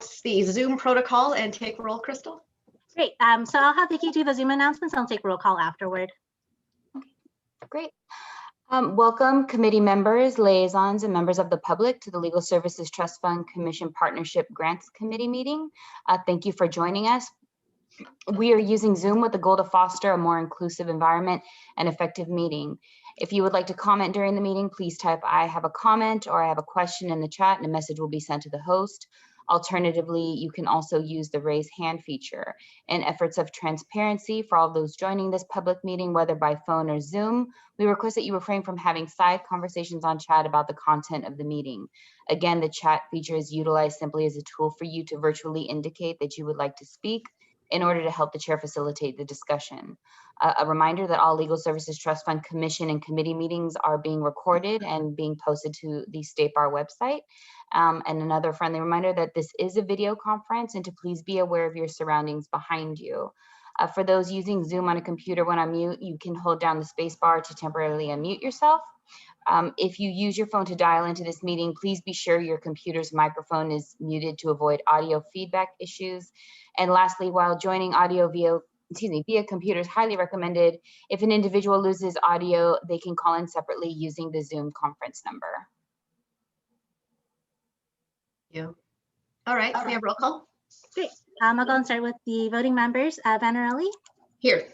announce the Zoom protocol and take roll, Crystal? Great. So I'll have Vicki do the Zoom announcements. I'll take roll call afterward. Great. Welcome committee members, liaisons, and members of the public to the Legal Services Trust Fund Commission Partnership Grants Committee meeting. Thank you for joining us. We are using Zoom with the goal to foster a more inclusive environment and effective meeting. If you would like to comment during the meeting, please type "I have a comment" or "I have a question" in the chat, and a message will be sent to the host. Alternatively, you can also use the raise hand feature. In efforts of transparency for all those joining this public meeting, whether by phone or Zoom, we request that you refrain from having side conversations on chat about the content of the meeting. Again, the chat feature is utilized simply as a tool for you to virtually indicate that you would like to speak in order to help the chair facilitate the discussion. A reminder that all Legal Services Trust Fund Commission and committee meetings are being recorded and being posted to the State Bar website. And another friendly reminder that this is a video conference and to please be aware of your surroundings behind you. For those using Zoom on a computer, when on mute, you can hold down the space bar to temporarily unmute yourself. If you use your phone to dial into this meeting, please be sure your computer's microphone is muted to avoid audio feedback issues. And lastly, while joining audio via computer is highly recommended, if an individual loses audio, they can call in separately using the Zoom conference number. Yeah. All right, we have roll call. Great. I'll go and start with the voting members. Vanarelli. Here.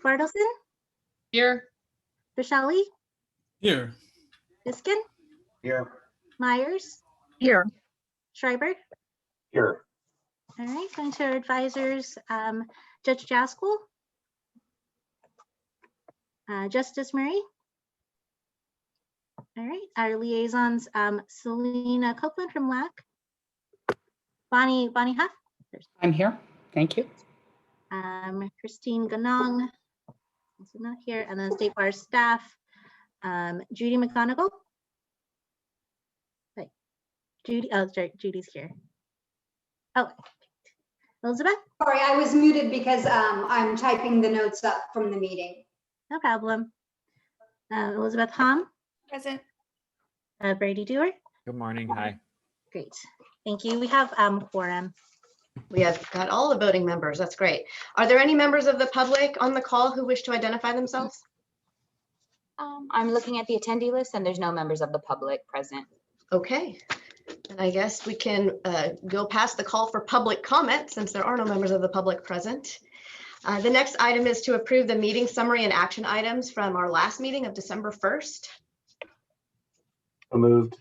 Bartleson. Here. Bishali. Here. Biskin. Here. Myers. Here. Schreiber. Here. All right, going to our advisors, Judge Jaskol, Justice Murray. All right, our liaisons, Selena Copeland from LAC, Bonnie Huff. I'm here. Thank you. Christine Ganong, also not here, and then State Bar staff, Judy McGonigal. Wait, Judy, oh, sorry, Judy's here. Oh, Elizabeth? Sorry, I was muted because I'm typing the notes up from the meeting. No problem. Elizabeth Hom? Present. Brady Dewar? Good morning. Hi. Great. Thank you. We have quorum. We have got all the voting members. That's great. Are there any members of the public on the call who wish to identify themselves? I'm looking at the attendee list and there's no members of the public present. Okay. And I guess we can go past the call for public comment since there are no members of the public present. The next item is to approve the meeting summary and action items from our last meeting of December 1st. So moved.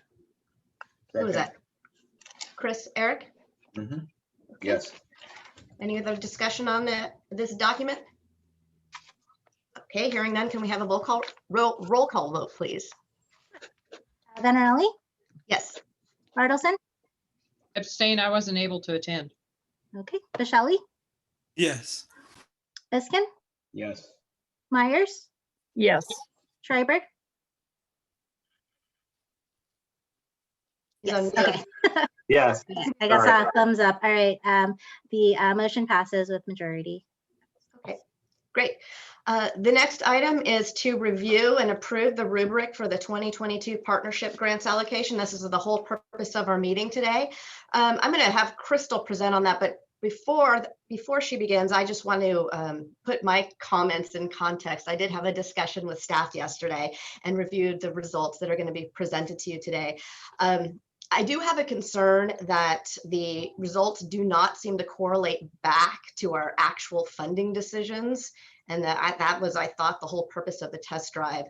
Who was that? Chris, Eric? Mm-hmm. Okay. Yes. Any other discussion on this document? Okay, hearing none, can we have a roll call vote, please? Vanarelli? Yes. Bartleson? Abstain. I wasn't able to attend. Okay. Bishali? Yes. Biskin? Yes. Myers? Yes. Schreiber? Yes. Okay. Yes. I guess Sorry. thumbs up. All right. The motion passes with majority. Okay, great. The next item is to review and approve the rubric for the 2022 partnership grants allocation. This is the whole purpose of our meeting today. I'm going to have Crystal present on that, but before she begins, I just want to put my comments in context. I did have a discussion with staff yesterday and reviewed the results that are going to be presented to you today. I do have a concern that the results do not seem to correlate back to our actual funding decisions. And that was, I thought, the whole purpose of the test drive.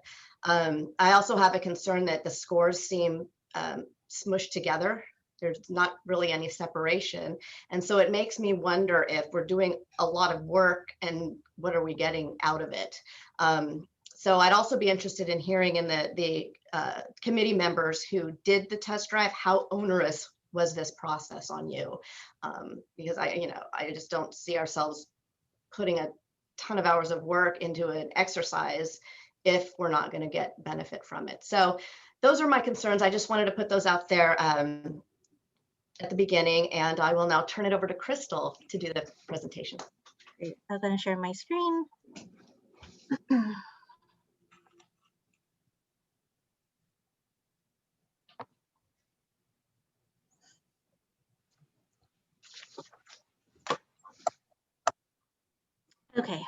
I also have a concern that the scores seem smushed together. There's not really any separation. And so it makes me wonder if we're doing a lot of work and what are we getting out of it? So I'd also be interested in hearing in the committee members who did the test drive, how onerous was this process on you? Because I just don't see ourselves putting a ton of hours of work into an exercise if we're not going to get benefit from it. So those are my concerns. I just wanted to put those out there at the beginning, and I will now turn it over to Crystal to do the presentation. Great. I'm going to share my screen. Okay.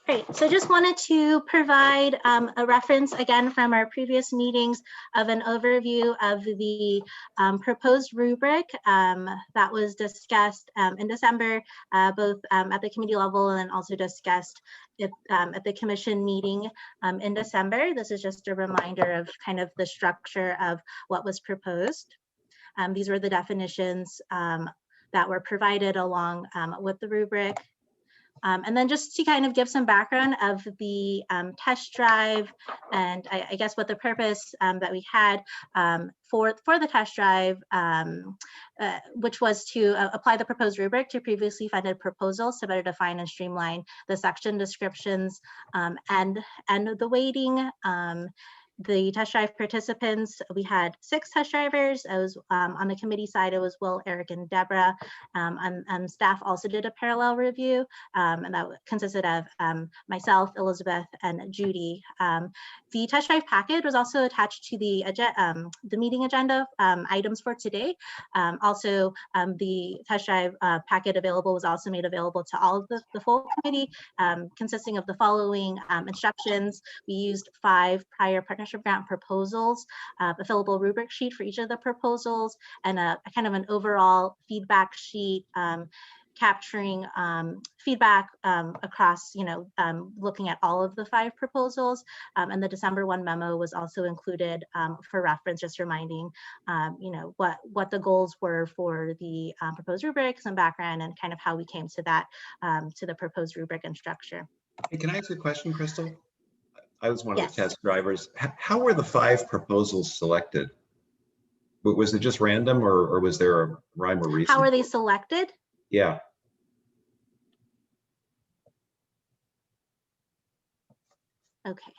Great. So just wanted to provide a reference again from our previous meetings of an overview of the proposed rubric that was discussed in December, both at the committee level and also discussed at the commission meeting in December. This is just a reminder of kind of the structure of what was proposed. These were the definitions that were provided along with the rubric. And then just to kind of give some background of the test drive and I guess what the purpose that we had for the test drive, which was to apply the proposed rubric to previously funded proposals to better define and streamline the section descriptions and the weighting. The test drive participants, we had 6 test drivers. I was on the committee side, it was Will, Eric, and Deborah. And staff also did a parallel review, and that consisted of myself, Elizabeth, and Judy. The test drive packet was also attached to the meeting agenda items for today. Also, the test drive packet available was also made available to all of the full committee, consisting of the following instructions. We used 5 prior partnership grant proposals, a fillable rubric sheet for each of the proposals, and a kind of an overall feedback sheet capturing feedback across, looking at all of the 5 proposals. And the December 1 memo was also included for reference, just reminding, what the goals were for the proposed rubric, some background, and kind of how we came to that, to the proposed rubric and structure. Hey, can I ask a question, Crystal? I was one of Yes. the test drivers. How were the 5 proposals selected? Was it just random or was there a rhyme or reason? How are they selected? Yeah. Okay.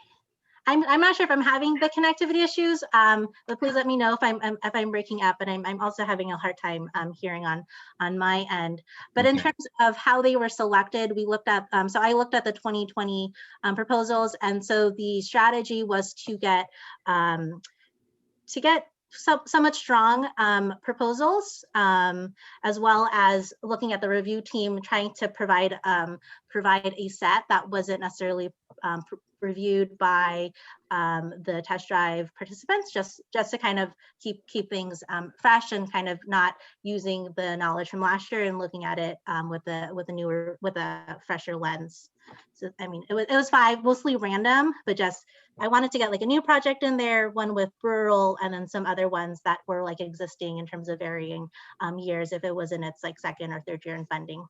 I'm not sure if I'm having the connectivity issues, but please let me know if I'm breaking up. And I'm also having a hard time hearing on my end. But in Okay. terms of how they were selected, we looked at so I looked at the 2020 proposals, and so the strategy was to get somewhat strong proposals, as well as looking at the review team trying to provide a set that wasn't necessarily reviewed by the test drive participants, just to kind of keep things fresh and kind of not using the knowledge from last year and looking at it with a fresher lens. So I mean, it was 5, mostly random, but just I wanted to get like a new project in there, one with rural, and then some other ones that were like existing in terms of varying years if it was in its like 2nd or 3rd year in funding.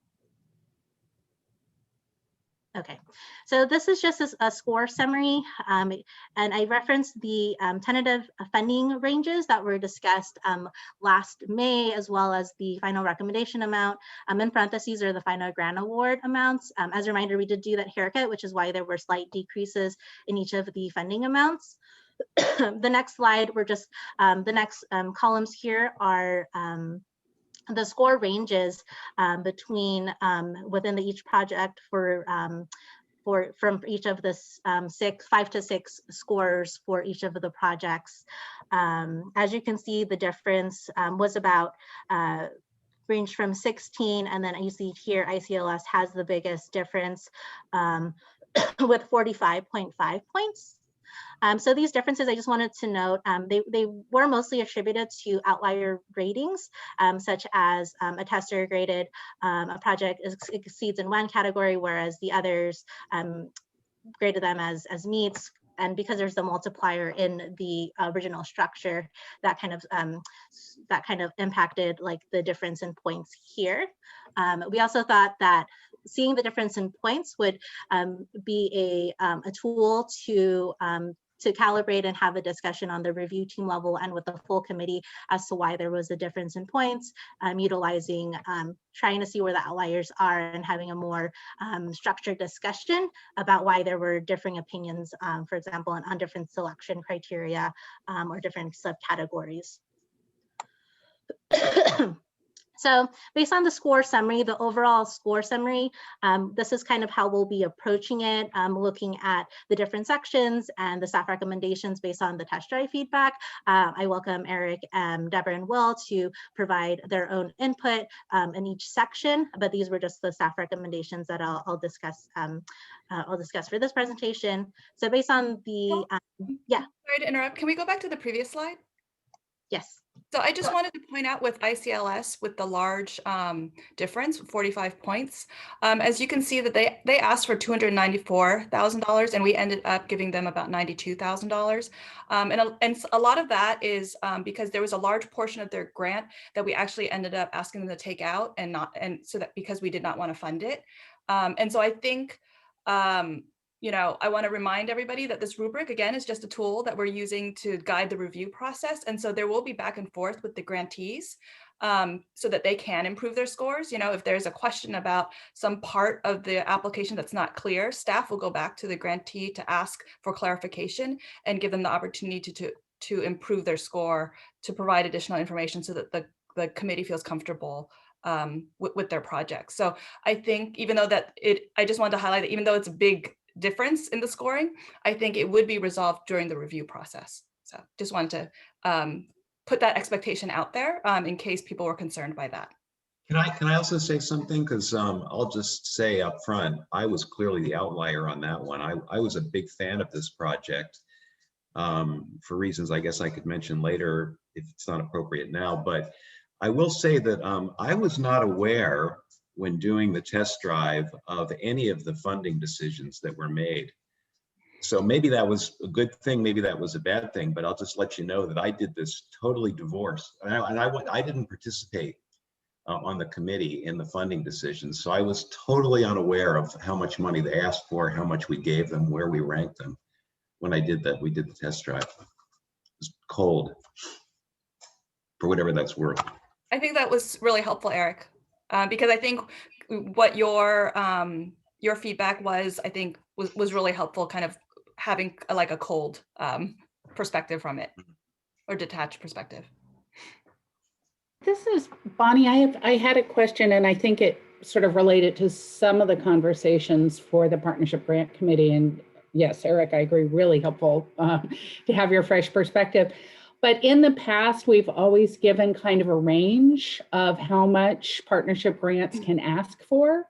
Okay, so this is just a score summary, and I referenced the tentative funding ranges that were discussed last May, as well as the final recommendation amount. In parentheses are the final grant award amounts. As a reminder, we did do that haircut, which is why there were slight decreases in each of the funding amounts. The next slide, we're just, the next columns here are the score ranges between within each project from each of the 5 to 6 scores for each of the projects. As you can see, the difference was about ranged from 16, and then you see here ICLS has the biggest difference with 45.5 points. So these differences, I just wanted to note, they were mostly attributed to outlier ratings, such as a tester graded a project exceeds in one category, whereas the others graded them as meets. And because there's the multiplier in the original structure, that kind of impacted like the difference in points here. We also thought that seeing the difference in points would be a tool to calibrate and have a discussion on the review team level and with the full committee as to why there was a difference in points, utilizing, trying to see where the outliers are and having a more structured discussion about why there were differing opinions, for example, on different selection criteria or different subcategories. So based on the score summary, the overall score summary, this is kind of how we'll be approaching it, looking at the different sections and the staff recommendations based on the test drive feedback. I welcome Eric, Deborah, and Will to provide their own input in each section, but these were just the staff recommendations that I'll discuss for this presentation. So based on the, yeah. Sorry to interrupt. Can we go back to the previous slide? Yes. So I just wanted to point out with ICLS, with the large difference, 45 points, as you can see that they asked for $294,000 and we ended up giving them about $92,000. And a lot of that is because there was a large portion of their grant that we actually ended up asking them to take out and so that because we did not want to fund it. And so I think, you know, I want to remind everybody that this rubric, again, is just a tool that we're using to guide the review process. And so there will be back and forth with the grantees so that they can improve their scores. You know, if there's a question about some part of the application that's not clear, staff will go back to the grantee to ask for clarification and give them the opportunity to improve their score, to provide additional information so that the committee feels comfortable with their project. So I think even though I just wanted to highlight that even though it's a big difference in the scoring, I think it would be resolved during the review process. So just wanted to put that expectation out there in case people were concerned by that. Can I also say something? Because I'll just say up front, I was clearly the outlier on that one. I was a big fan of this project for reasons I guess I could mention later if it's not appropriate now. But I will say that I was not aware when doing the test drive of any of the funding decisions that were made. So maybe that was a good thing, maybe that was a bad thing, but I'll just let you know that I did this totally divorced. And I didn't participate on the committee in the funding decisions. So I was totally unaware of how much money they asked for, how much we gave them, where we ranked them. When I did that, we did the test drive. It was cold, for whatever that's worth. I think that was really helpful, Eric. Because I think what your feedback was, I think was really helpful, kind of having like a cold perspective from it, or detached perspective. This is Bonnie. I had a question, and I think it sort of related to some of the conversations for the Partnership Grant Committee. And yes, Eric, I agree, really helpful to have your fresh perspective. But in the past, we've always given kind of a range of how much partnership grants can ask for.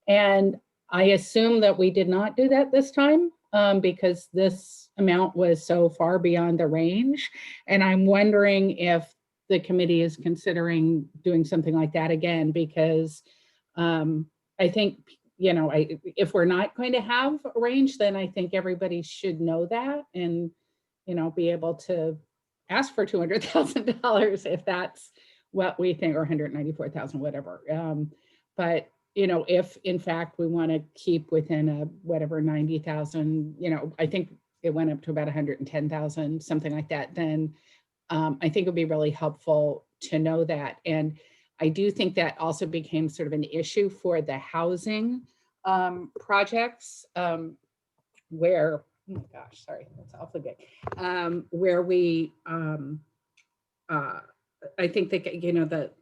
And I assume that we did not do that this time because this amount was so far beyond the range. And I'm wondering if the committee is considering doing something like that again, because I think, you know, if we're not going to have a range, then I think everybody should know that and, you know, be able to ask for $200,000 if that's what we think, or 194,000, whatever. But, you know, if in fact we want to keep within a whatever 90,000, you know, I think it went up to about 110,000, something like that, then I think it would be really helpful to know that. And I do think that also became sort of an issue for the housing projects where, oh my gosh, sorry, that's awfully big. Where we, I think that, you know, that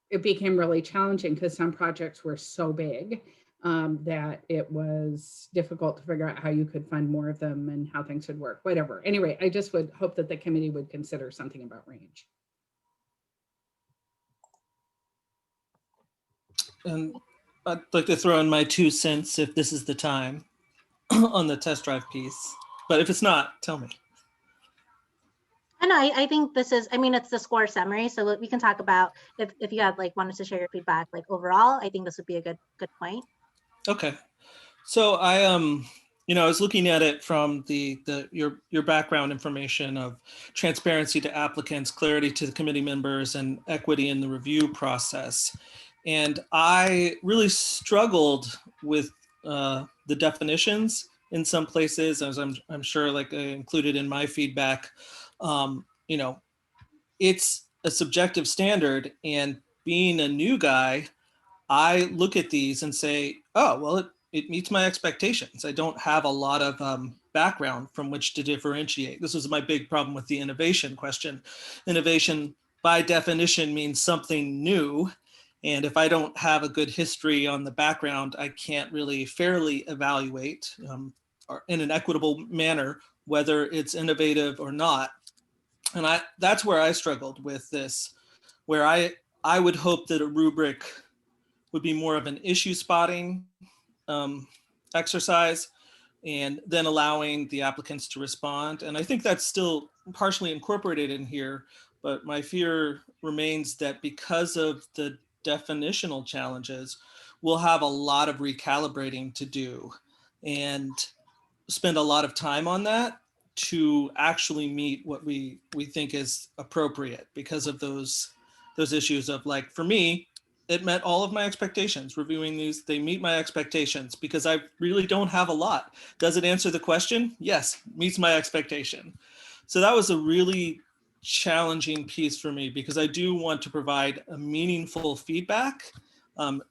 it became really challenging because some projects were so big that it was difficult to figure out how you could fund more of them and how things would work, whatever. Anyway, I just would hope that the committee would consider something about range. And I'd like to throw in my 2 cents if this is the time on the test drive piece. But if it's not, tell me. And I think this is, I mean, it's the score summary. So we can talk about if you had like wanted to share your feedback, like overall, I think this would be a good point. Okay. So I you know, I was looking at it from your background information of transparency to applicants, clarity to the committee members, and equity in the review process. And I really struggled with the definitions in some places, as I'm sure like included in my feedback. You know, it's a subjective standard, and being a new guy, I look at these and say, oh, well, it meets my expectations. I don't have a lot of background from which to differentiate. This was my big problem with the innovation question. Innovation by definition means something new. And if I don't have a good history on the background, I can't really fairly evaluate or in an equitable manner whether it's innovative or not. And that's where I struggled with this, where I would hope that a rubric would be more of an issue spotting exercise, and then allowing the applicants to respond. And I think that's still partially incorporated in here, but my fear remains that because of the definitional challenges, we'll have a lot of recalibrating to do and spend a lot of time on that to actually meet what we think is appropriate because of those issues of, like, for me, it met all of my expectations. Reviewing these, they meet my expectations because I really don't have a lot. Does it answer the question? Yes, meets my expectation. So that was a really challenging piece for me because I do want to provide a meaningful feedback and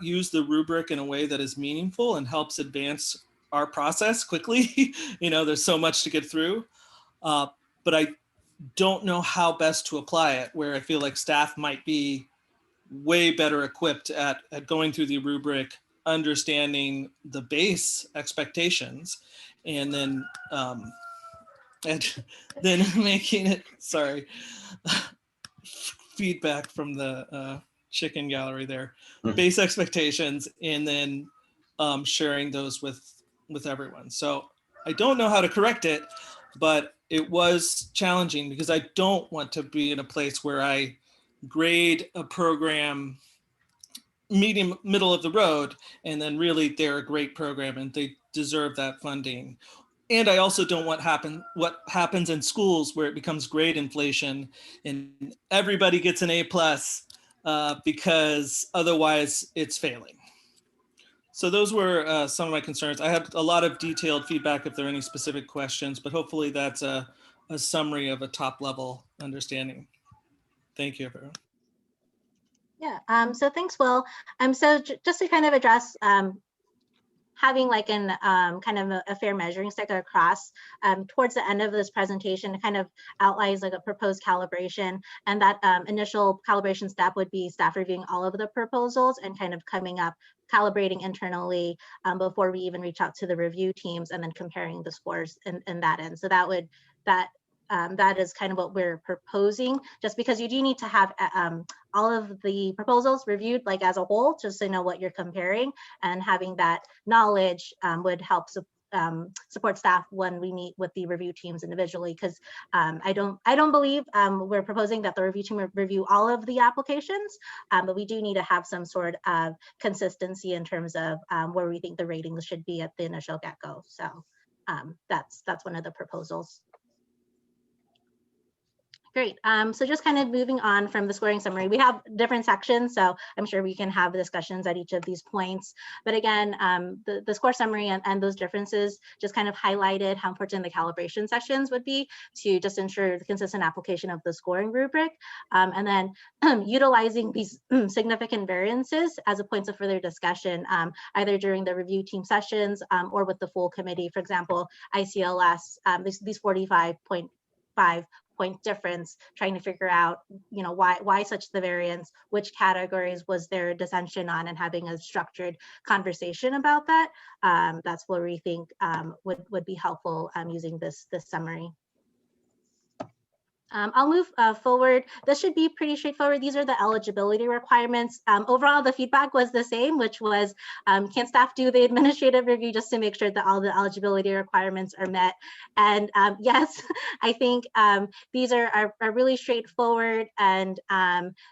use the rubric in a way that is meaningful and helps advance our process quickly. There's so much to get through, but I don't know how best to apply it, where I feel like staff might be way better equipped at going through the rubric, understanding the base expectations, and then making it, feedback from the chicken gallery there, base expectations, and then sharing those with everyone. So I don't know how to correct it, but it was challenging because I don't want to be in a place where I grade a program middle of the road and then really they're a great program and they deserve that funding. And I also don't want what happens in schools where it becomes grade inflation and everybody gets an A+ because otherwise it's failing. So those were some of my concerns. I had a lot of detailed feedback if there are any specific questions, but hopefully that's a summary of a top level understanding. Thank you, everyone. Yeah, so thanks, Will. So just to kind of address having like an kind of a fair measuring stick across towards the end of this presentation, it kind of outlines like a proposed calibration, and that initial calibration step would be staff reviewing all of the proposals and kind of coming up, calibrating internally before we even reach out to the review teams, and then comparing the scores in that end. So that is kind of what we're proposing, just because you do need to have all of the proposals reviewed like as a whole, just to know what you're comparing, and having that knowledge would help support staff when we meet with the review teams individually, because I don't believe we're proposing that the review team would review all of the applications, but we do need to have some sort of consistency in terms of where we think the ratings should be at the initial get-go. So that's one of the proposals. Great. So just kind of moving on from the scoring summary, we have different sections, so I'm sure we can have discussions at each of these points. But again, the score summary and those differences just kind of highlighted how important the calibration sections would be to just ensure the consistent application of the scoring rubric. And then utilizing these significant variances as a point of further discussion, either during the review team sessions or with the full committee. For example, ICLS, these 45.5 point difference, trying to figure out, why such the variance, which categories was there dissension on, and having a structured conversation about that. That's where we think would be helpful using this summary. I'll move forward. This should be pretty straightforward. These are the eligibility requirements. Overall, the feedback was the same, which was, can staff do the administrative review just to make sure that all the eligibility requirements are met? And yes, I think these are really straightforward. And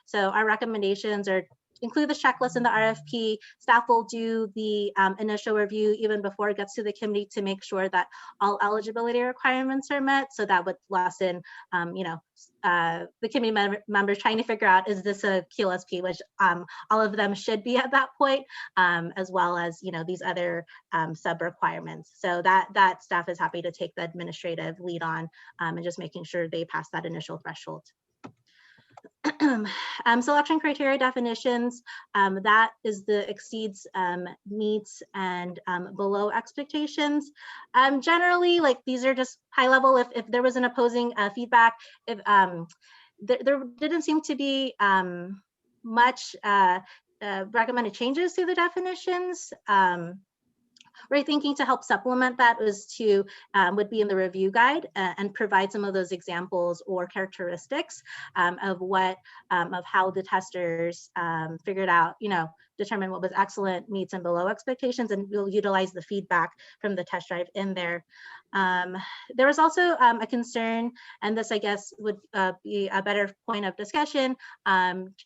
so our recommendations are: include the checklist in the RFP. Staff will do the initial review even before it gets to the committee to make sure that all eligibility requirements are met. So that would lessen, the committee members trying to figure out, is this a QLSP, which all of them should be at that point, as well as, these other sub requirements. So that staff is happy to take the administrative lead on and just making sure they pass that initial threshold. Selection criteria definitions, that is the exceeds, meets, and below expectations. Generally, like, these are just high level. If there was an opposing feedback, if there didn't seem to be much recommended changes to the definitions. We're thinking to help supplement that would be in the review guide and provide some of those examples or characteristics of how the testers figured out, determine what was excellent, meets, and below expectations, and we'll utilize the feedback from the test drive in there. There was also a concern, and this I guess would be a better point of discussion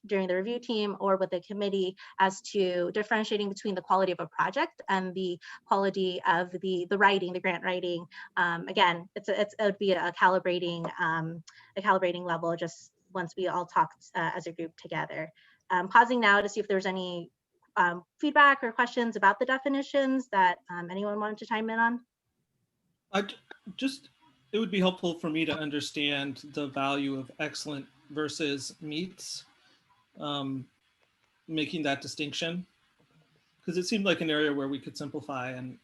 during the review team or with the committee, as to differentiating between the quality of a project and the quality of the writing, the grant writing. Again, it would be a calibrating level just once we all talked as a group together. Pausing now to see if there's any feedback or questions about the definitions that anyone wanted to chime in on. It would be helpful for me to understand the value of excellent versus meets, making that distinction, because it seemed like an area where we could simplify, and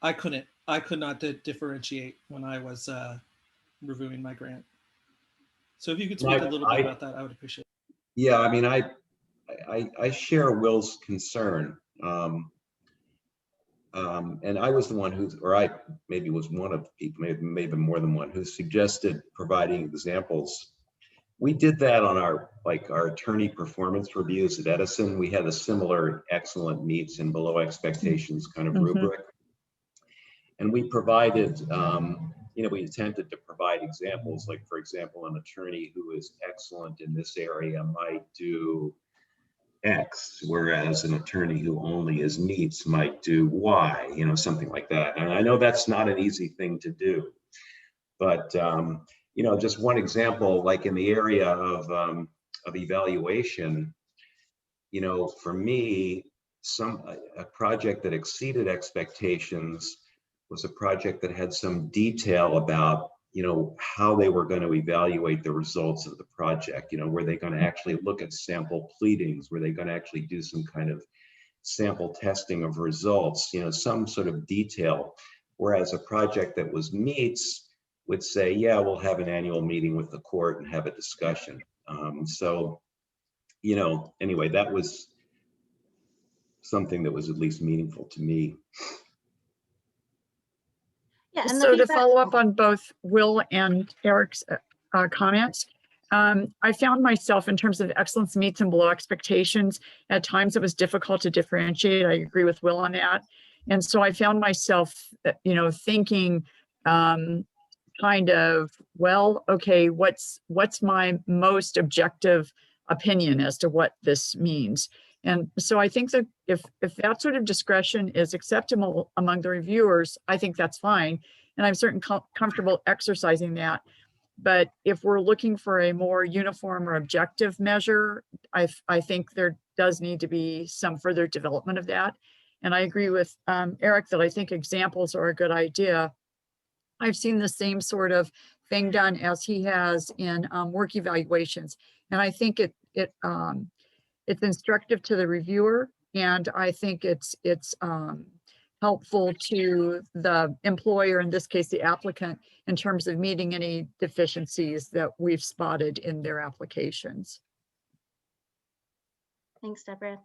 I could not differentiate when I was reviewing my grant. So if you could speak a little bit about that, I would appreciate it. Yeah, I mean, I share Will's concern. And I was the one I maybe was one of the people, maybe more than one, who suggested providing examples. We did that on our attorney performance reviews at Edison. We had a similar excellent meets and below expectations kind of rubric. And we provided, we attempted to provide examples, like, for example, an attorney who is excellent in this area might do X, whereas an attorney who only is meets might do Y, something like that. And I know that's not an easy thing to do, but just one example, like in the area of evaluation, for me, a project that exceeded expectations was a project that had some detail about how they were going to evaluate the results of the project. Were they going to actually look at sample pleadings? Were they going to actually do some kind of sample testing of results? Some sort of detail. Whereas a project that was meets would say, yeah, we'll have an annual meeting with the court and have a discussion. Anyway, that was something that was at least meaningful to me. Yeah, and so to follow up on both Will and Eric's comments, I found myself, in terms of excellence meets and below expectations, at times it was difficult to differentiate. I agree with Will on that. And so I found myself, thinking kind of, well, okay, what's my most objective opinion as to what this means? And so I think that if that sort of discretion is acceptable among the reviewers, I think that's fine. And I'm certainly comfortable exercising that. But if we're looking for a more uniform or objective measure, I think there does need to be some further development of that. And I agree with Eric that I think examples are a good idea. I've seen the same sort of thing done as he has in work evaluations. And I think it's instructive to the reviewer, and I think it's helpful to the employer, in this case, the applicant, in terms of meeting any deficiencies that we've spotted in their applications. Thanks, Deborah.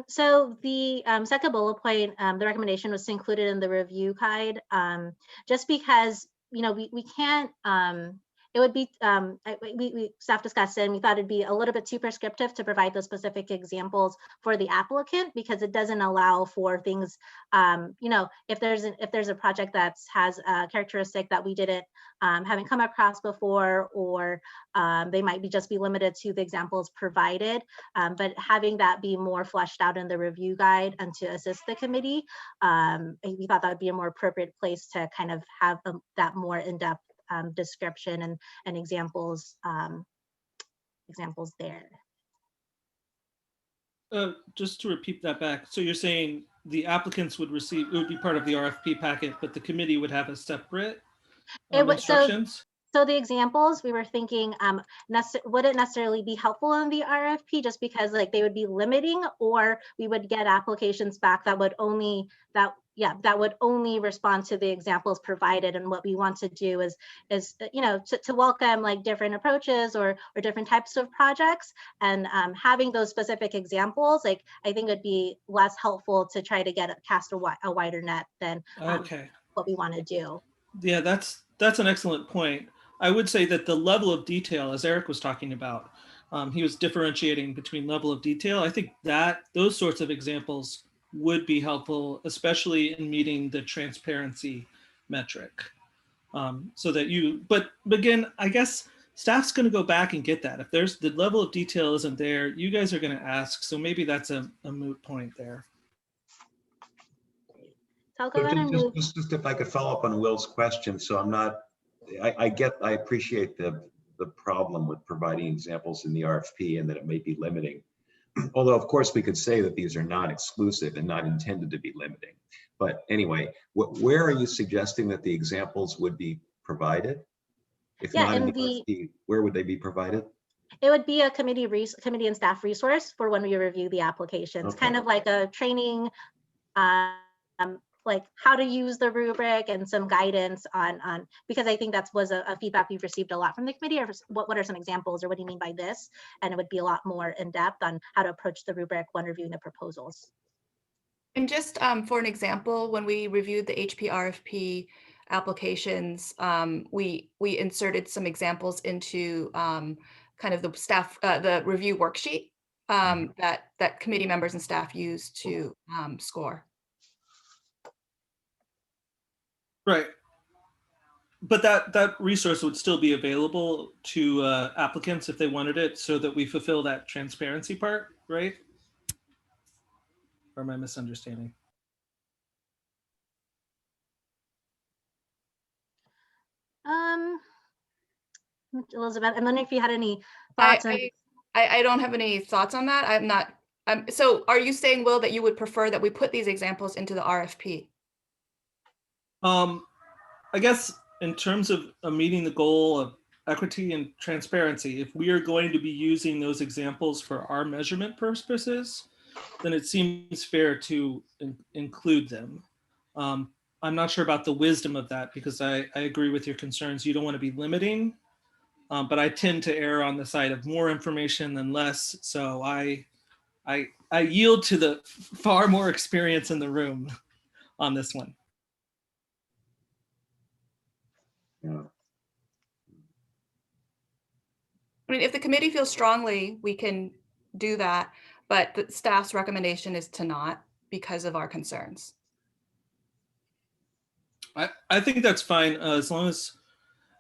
So the second bullet point, the recommendation was to include it in the review guide, just because, we can't, it would be, we staff discussed it, and we thought it'd be a little bit too prescriptive to provide those specific examples for the applicant, because it doesn't allow for things, if there's a project that has a characteristic that we haven't come across before, or they might just be limited to the examples provided, but having that be more fleshed out in the review guide and to assist the committee, we thought that would be a more appropriate place to kind of have that more in-depth description and examples there. Just to repeat that back, so you're saying the applicants would receive, it would be part of the RFP packet, but the committee would have a separate instructions? So the examples, we were thinking, wouldn't necessarily be helpful in the RFP, just because they would be limiting, or we would get applications back that would only, yeah, that would only respond to the examples provided. And what we want to do is you know, to welcome like different approaches or different types of projects, and having those specific examples, like I think would be less helpful to try to cast a wider net than Okay. what we want to do. Yeah, that's an excellent point. I would say that the level of detail, as Eric was talking about, he was differentiating between level of detail. I think that those sorts of examples would be helpful, especially in meeting the transparency metric. So that but again, I guess staff's going to go back and get that. If there's the level of detail isn't there, you guys are going to ask. So maybe that's a moot point there. So I'll go ahead and move. Just if I could follow up on Will's question. So I appreciate the problem with providing examples in the RFP and that it may be limiting. Although of course we could say that these are not exclusive and not intended to be limiting. But anyway, where are you suggesting that the examples would be provided? If Yeah, not in in the RFP, where would they be provided? It would be a committee and staff resource for when we review the applications, Okay. kind of like a training, like how to use the rubric and some guidance on because I think that was a feedback we've received a lot from the committee, or what are some examples, or what do you mean by this? And it would be a lot more in depth on how to approach the rubric when reviewing the proposals. And just for an example, when we reviewed the HP RFP applications, we inserted some examples into kind of the staff, the review worksheet that committee members and staff use to score. Right. But that resource would still be available to applicants if they wanted it, so that we fulfill that transparency part, right? Or am I misunderstanding? Elizabeth, I'm wondering if you had any thoughts on. I don't have any thoughts on that. I'm not. So are you saying, Will, that you would prefer that we put these examples into the RFP? I guess in terms of meeting the goal of equity and transparency, if we are going to be using those examples for our measurement purposes, then it seems fair to include them. I'm not sure about the wisdom of that, because I agree with your concerns. You don't want to be limiting, but I tend to err on the side of more information than less. So I yield to the far more experience in the room on this one. Yeah. I mean, if the committee feels strongly, we can do that, but the staff's recommendation is to not, because of our concerns. I think that's fine, as long as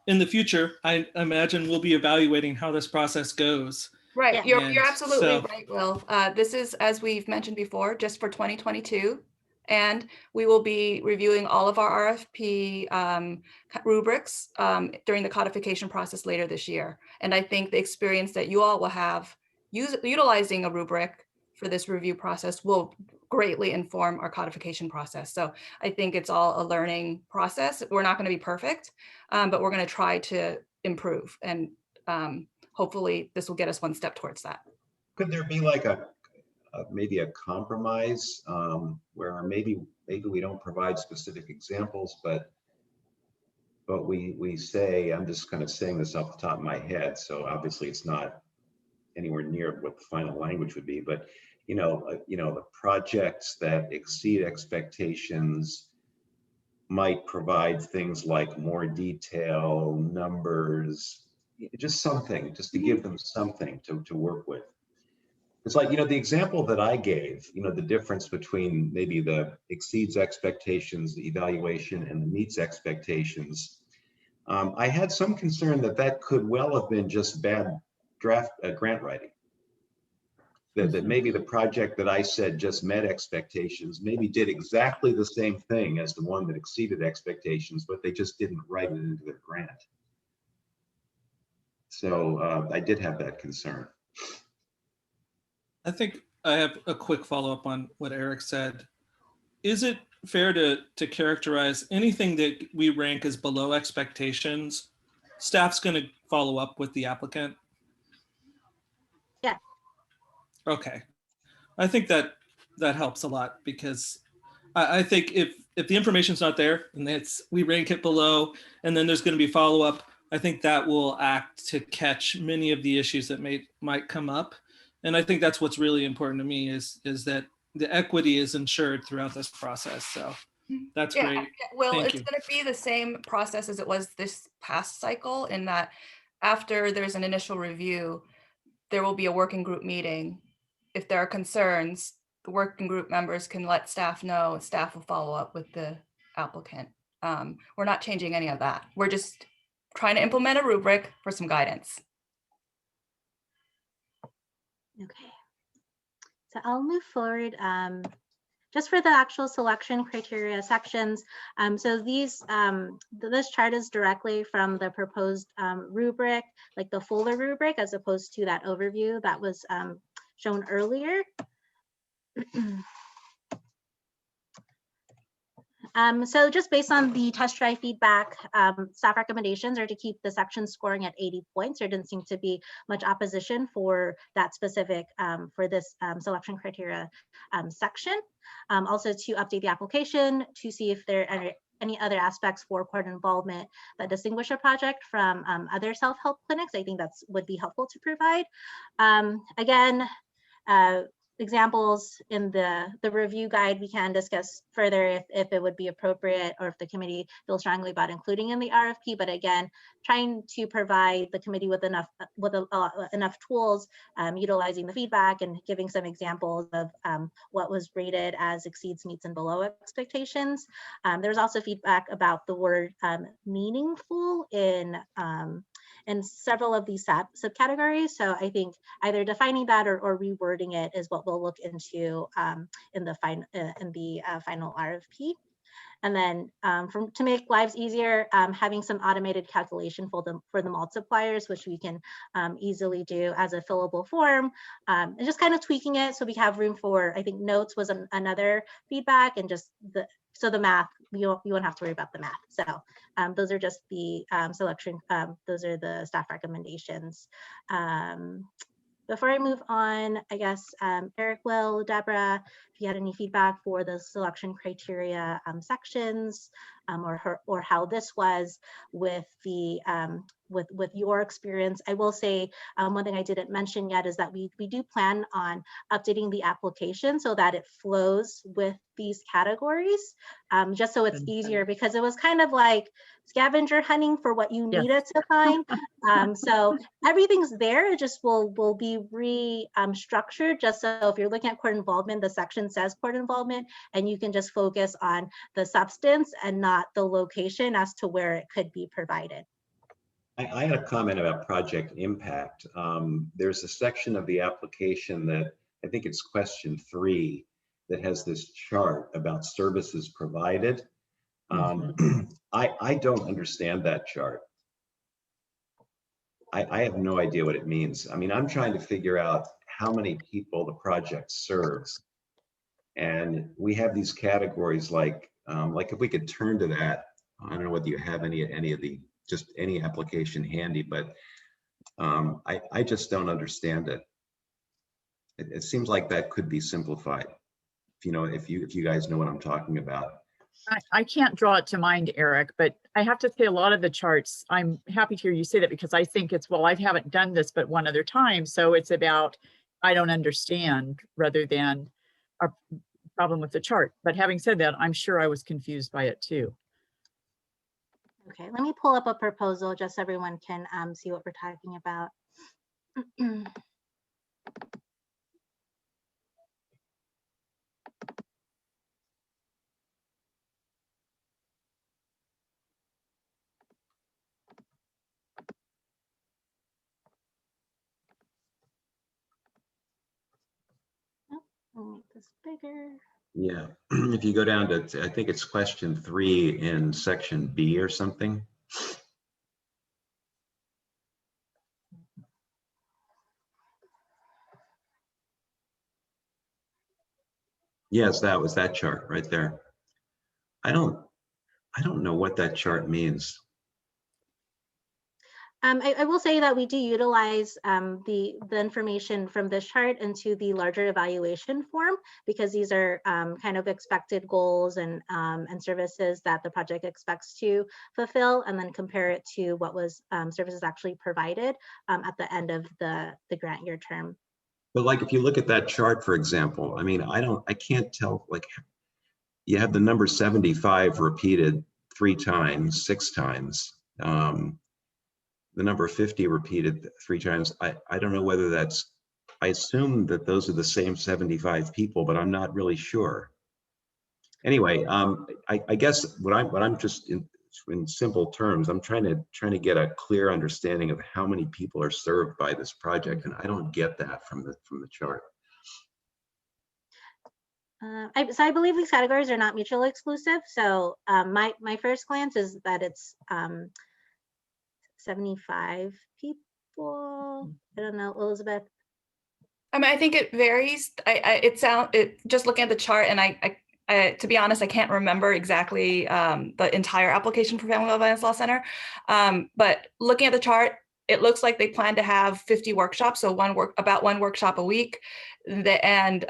in the future, I imagine we'll be evaluating how this process goes. Right, Yeah. you're absolutely right, Will. This is, as we've mentioned before, just for 2022. And we will be reviewing all of our RFP rubrics during the codification process later this year. And I think the experience that you all will have utilizing a rubric for this review process will greatly inform our codification process. So I think it's all a learning process. We're not going to be perfect, but we're going to try to improve. And hopefully this will get us one step towards that. Could there be like maybe a compromise where maybe we don't provide specific examples, but we say, I'm just kind of saying this off the top of my head, so obviously it's not anywhere near what the final language would be, but the projects that exceed expectations might provide things like more detail, numbers, just something, just to give them something to work with. It's like, the example that I gave, the difference between maybe the exceeds expectations, the evaluation, and the meets expectations. I had some concern that could well have been just bad grant writing. That maybe the project that I said just met expectations, maybe did exactly the same thing as the one that exceeded expectations, but they just didn't write it into their grant. So I did have that concern. I think I have a quick follow-up on what Eric said. Is it fair to characterize anything that we rank as below expectations? Staff's going to follow up with the applicant? Yeah. Okay. I think that helps a lot, because I think if the information's not there and we rank it below, and then there's going to be follow-up, I think that will act to catch many of the issues that might come up. And I think that's what's really important to me is that the equity is ensured throughout this process. So that's great. Well, Thank it's you. going to be the same process as it was this past cycle, in that after there's an initial review, there will be a working group meeting. If there are concerns, the working group members can let staff know, and staff will follow up with the applicant. We're not changing any of that. We're just trying to implement a rubric for some guidance. Okay, so I'll move forward just for the actual selection criteria sections. So this chart is directly from the proposed rubric, like the fuller rubric, as opposed to that overview that was shown earlier. So just based on the test drive feedback, staff recommendations are to keep the section scoring at 80 points. There didn't seem to be much opposition for that specific, for this selection criteria section. Also to update the application to see if there are any other aspects for court involvement that distinguish a project from other self-help clinics. I think that's would be helpful to provide. Again, examples in the review guide we can discuss further if it would be appropriate, or if the committee feels strongly about including in the RFP. But again, trying to provide the committee with enough tools, utilizing the feedback and giving some examples of what was rated as exceeds, meets, and below expectations. There's also feedback about the word meaningful in several of these subcategories. So I think either defining that or rewording it is what we'll look into in the final RFP. And then to make lives easier, having some automated calculation for the multipliers, which we can easily do as a fillable form, and just kind of tweaking it so we have room for, I think notes was another feedback, and just the math, you won't have to worry about the math. So those are just the selection, those are the staff recommendations. Before I move on, I guess Eric, Will, Deborah, if you had any feedback for the selection criteria sections, or how this was with the with your experience. I will say one thing I didn't mention yet is that we do plan on updating the application so that it flows with these categories, just so it's easier, because it was kind of like scavenger hunting for what you needed to find. So everything's there, it just will be restructured, just so if you're looking at court involvement, the section says court involvement, and you can just focus on the substance and not the location as to where it could be provided. I had a comment about project impact. There's a section of the application that I think it's question 3 that has this chart about services provided. I don't understand that chart. I have no idea what it means. I mean, I'm trying to figure out how many people the project serves. And we have these categories like if we could turn to that, I don't know whether you have any of the, just any application handy, but I just don't understand it. It seems like that could be simplified. If you guys know what I'm talking about. I can't draw it to mind, Eric, but I have to say a lot of the charts, I'm happy to hear you say that, because I think it's, well, I haven't done this but one other time. So it's about, I don't understand, rather than a problem with the chart. But having said that, I'm sure I was confused by it too. Okay, let me pull up a proposal just so everyone can see what we're talking about. I'll make this bigger. Yeah, if you go down to, I think it's question 3 in section B or something. Yes, that was that chart right there. I don't know what that chart means. I will say that we do utilize the information from this chart into the larger evaluation form, because these are kind of expected goals and services that the project expects to fulfill, and then compare it to what was services actually provided at the end of the grant year term. But like, if you look at that chart, for example, I mean, I can't tell, like, you have the number 75 repeated 3 times, 6 times. The number 50 repeated 3 times. I don't know whether that's, I assume that those are the same 75 people, but I'm not really sure. Anyway, I guess what I'm just in simple terms, I'm trying to get a clear understanding of how many people are served by this project, and I don't get that from the chart. So I believe these categories are not mutually exclusive. So my first glance is that it's 75 people. I don't know, Elizabeth. I mean, I think it varies. Just looking at the chart, and I, to be honest, I can't remember exactly the entire application for Family Violence Law Center. But looking at the chart, it looks like they plan to have 50 workshops, so about one workshop a week, and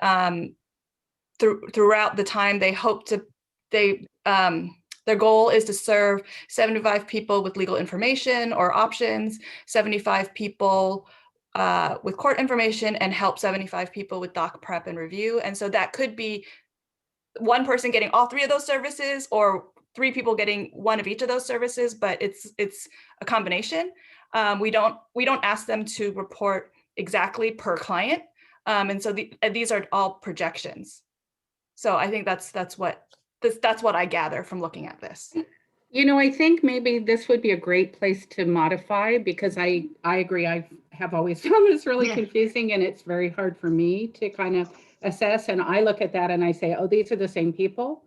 throughout the time, they hope to their goal is to serve 75 people with legal information or options, 75 people with court information, and help 75 people with doc prep and review. And so that could be one person getting all 3 of those services, or 3 people getting one of each of those services, but it's a combination. We don't ask them to report exactly per client. And so these are all projections. So I think that's what I gather from looking at this. You know, I think maybe this would be a great place to modify, because I agree. I have always found this really confusing, and it's very hard for me to kind of assess. And I look at that and I say, oh, these are the same people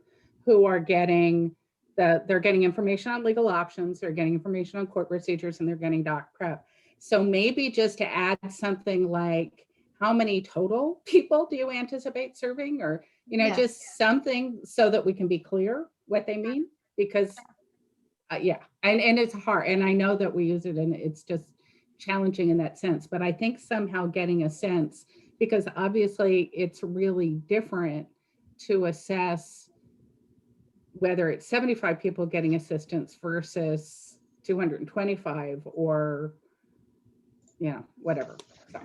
who are getting they're getting information on legal options, they're getting information on court procedures, and they're getting doc prep. So maybe just to add something like, how many total people do you anticipate serving? Or, you know, just something so that we can be clear what they mean, because and it's hard. And I know that we use it and it's just challenging in that sense, but I think somehow getting a sense, because obviously it's really different to assess whether it's 75 people getting assistance versus 225 or, you know, whatever. So.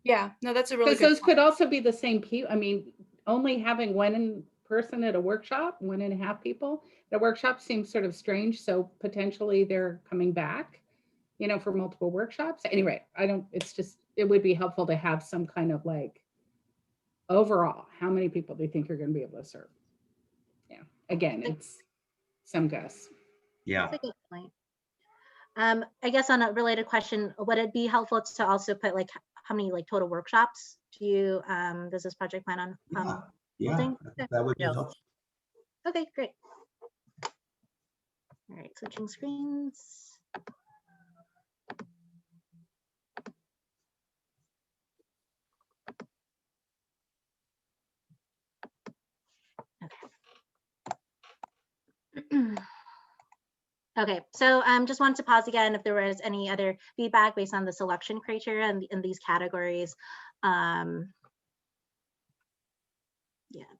Yeah, no, that's a really good Because those point. could also be the same people. I mean, only having one person at a workshop, 1.5 people at a workshop seems sort of strange. So potentially they're coming back, you know, for multiple workshops. Anyway, it's just, it would be helpful to have some kind of like, overall, how many people do you think you're going to be able to serve? Yeah, again, it's some guess. Yeah. That's a good point. I guess on a related question, would it be helpful to also put like how many like total workshops do you does this project plan on holding? That would be helpful. Okay, great. All right, switching screens. Okay. Okay, so just wanted to pause again if there was any other feedback based on the selection criteria in these categories. Yeah,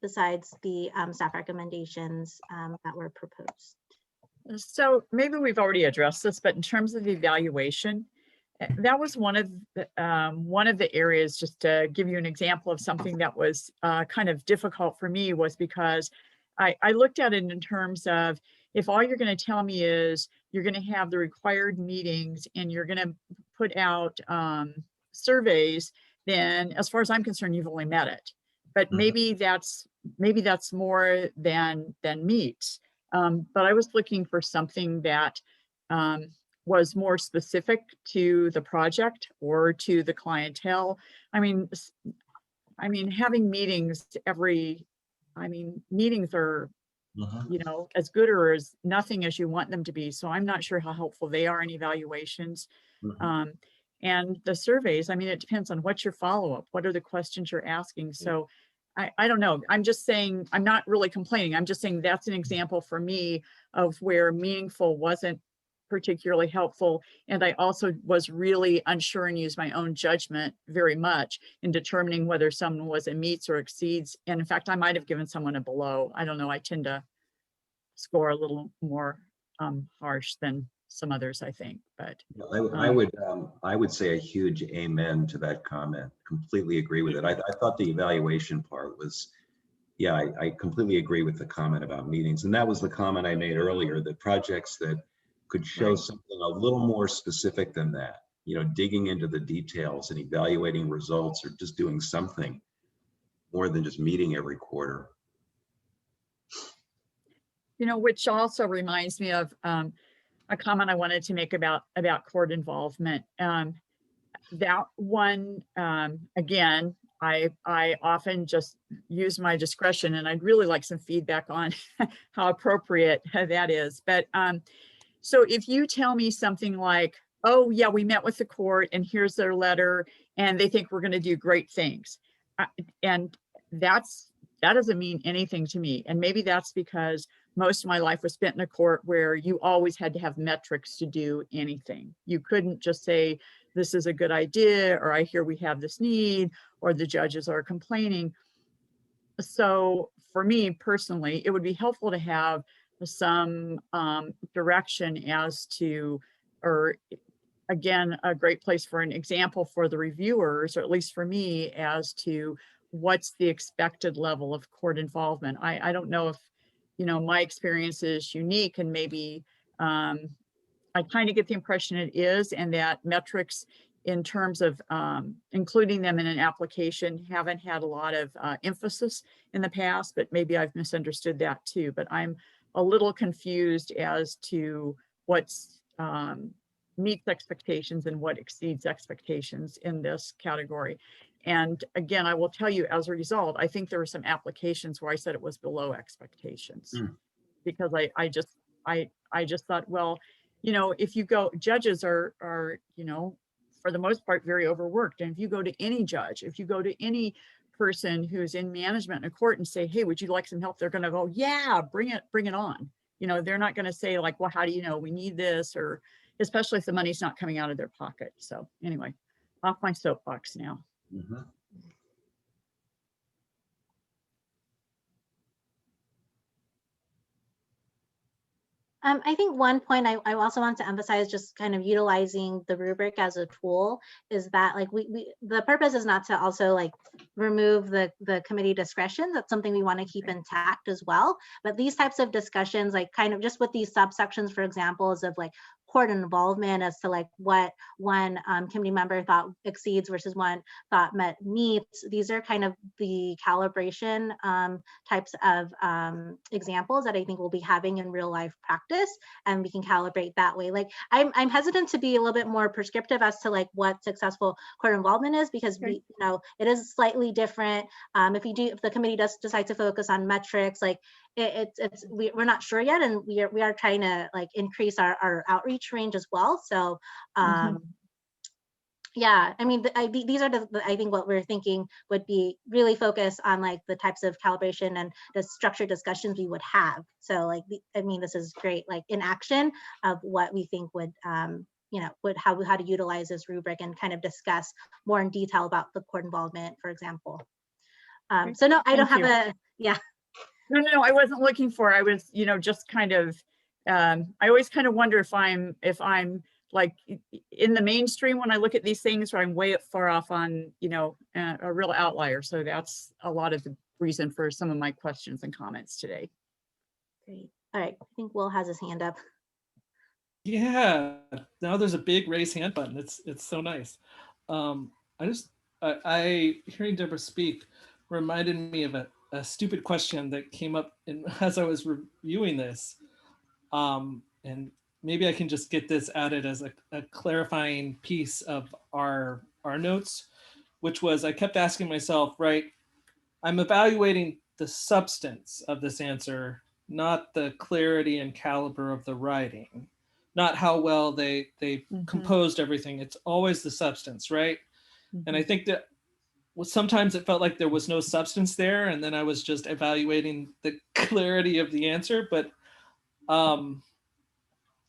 besides the staff recommendations that were proposed. So maybe we've already addressed this, but in terms of the evaluation, that was one of the areas, just to give you an example of something that was kind of difficult for me, was because I looked at it in terms of, if all you're going to tell me is you're going to have the required meetings and you're going to put out surveys, then as far as I'm concerned, you've only met it. But maybe that's more than meets. But I was looking for something that was more specific to the project or to the clientele. I mean, having meetings meetings are, you know, as good or as nothing as you want them to be. So I'm not sure how helpful they are in evaluations. And the surveys, I mean, it depends on what's your follow-up. What are the questions you're asking? So I don't know. I'm just saying, I'm not really complaining. I'm just saying that's an example for me of where meaningful wasn't particularly helpful. And I also was really unsure and used my own judgment very much in determining whether someone was a meets or exceeds. And in fact, I might have given someone a below. I don't know. I tend to score a little more harsh than some others, I think. But I would say a huge amen to that comment. Completely agree with it. I thought the evaluation part was, yeah, I completely agree with the comment about meetings. And that was the comment I made earlier, that projects that could show something a little more specific than that, you know, digging into the details and evaluating results, or just doing something more than just meeting every quarter. You know, which also reminds me of a comment I wanted to make about court involvement. That one, again, I often just use my discretion, and I'd really like some feedback on how appropriate that is. But so if you tell me something like, oh yeah, we met with the court and here's their letter and they think we're going to do great things. And that doesn't mean anything to me. And maybe that's because most of my life was spent in a court where you always had to have metrics to do anything. You couldn't just say, this is a good idea, or I hear we have this need, or the judges are complaining. So for me personally, it would be helpful to have some direction as to, or again, a great place for an example for the reviewers, or at least for me, as to what's the expected level of court involvement. I don't know if, you know, my experience is unique, and maybe I kind of get the impression it is, and that metrics in terms of including them in an application haven't had a lot of emphasis in the past, but maybe I've misunderstood that too. But I'm a little confused as to what's meets expectations and what exceeds expectations in this category. And again, I will tell you, as a result, I think there were some applications where I said it was below expectations, because I just thought, well, you know, if you go, judges are, you know, for the most part, very overworked. And if you go to any judge, if you go to any person who's in management in a court and say, hey, would you like some help? They're going to go, yeah, bring it on. You know, they're not going to say like, well, how do you know we need this? Or especially if the money's not coming out of their pocket. So anyway, off my soapbox now. Mm-hmm. I think one point I also want to emphasize, just kind of utilizing the rubric as a tool, is that like the purpose is not to also like remove the committee discretion. That's something we want to keep intact as well. But these types of discussions, like kind of just with these subsections, for examples of like court involvement as to like what one committee member thought exceeds versus one thought meets. These are kind of the calibration types of examples that I think we'll be having in real life practice, and we can calibrate that way. Like I'm hesitant to be a little bit more prescriptive as to like what successful court involvement is, because we, you know, it is slightly different. If the committee does decide to focus on metrics, like we're not sure yet, and we are trying to like increase our outreach range as well. So yeah, I mean, these are I think what we're thinking would be really focused on like the types of calibration and the structured discussions we would have. So like, I mean, this is great, like in action of what we think would, you know, how to utilize this rubric and kind of discuss more in detail about the court involvement, for example. So no, I don't have a, yeah. No, I wasn't looking for, I was, you know, just kind of, I always kind of wonder if I'm like in the mainstream when I look at these things, or I'm way far off on, you know, a real outlier. So that's a lot of the reason for some of my questions and comments today. Great. All right. I think Will has his hand up. Yeah, now there's a big raise hand button. It's so nice. I hearing Deborah speak reminded me of a stupid question that came up as I was reviewing this. And maybe I can just get this added as a clarifying piece of our notes, which was, I kept asking myself, right, I'm evaluating the substance of this answer, not the clarity and caliber of the writing, not how well they composed everything. It's always the substance, right? And I think that sometimes it felt like there was no substance there, and then I was just evaluating the clarity of the answer. But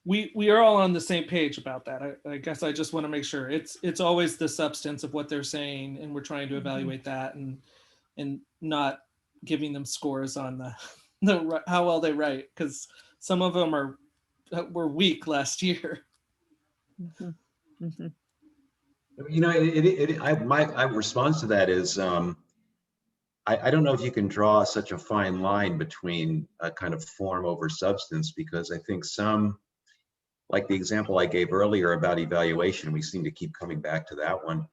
we are all on the same page about that. I guess I just want to make sure it's always the substance of what they're saying, and we're trying to evaluate that and not giving them scores on the how well they write, because some of them were weak last year. Mhm, mhm. You know, my response to that is, I don't know if you can draw such a fine line between a kind of form over substance, because I think some, like the example I gave earlier about evaluation, we seem to keep coming back to that one.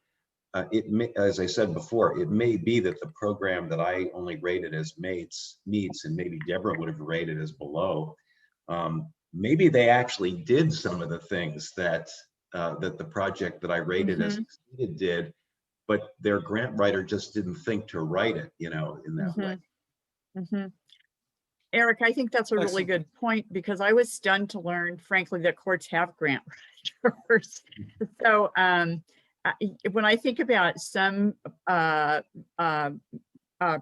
As I said before, it may be that the program that I only rated as meets, and maybe Deborah would have rated as below. Maybe they actually did some of the things that that the project that I rated as exceeded did, but their grant writer just didn't think to write it, you know, in that way. Mhm. Eric, I think that's a really Excellent. good point, because I was stunned to learn, frankly, that courts have grant writers. So when I think about some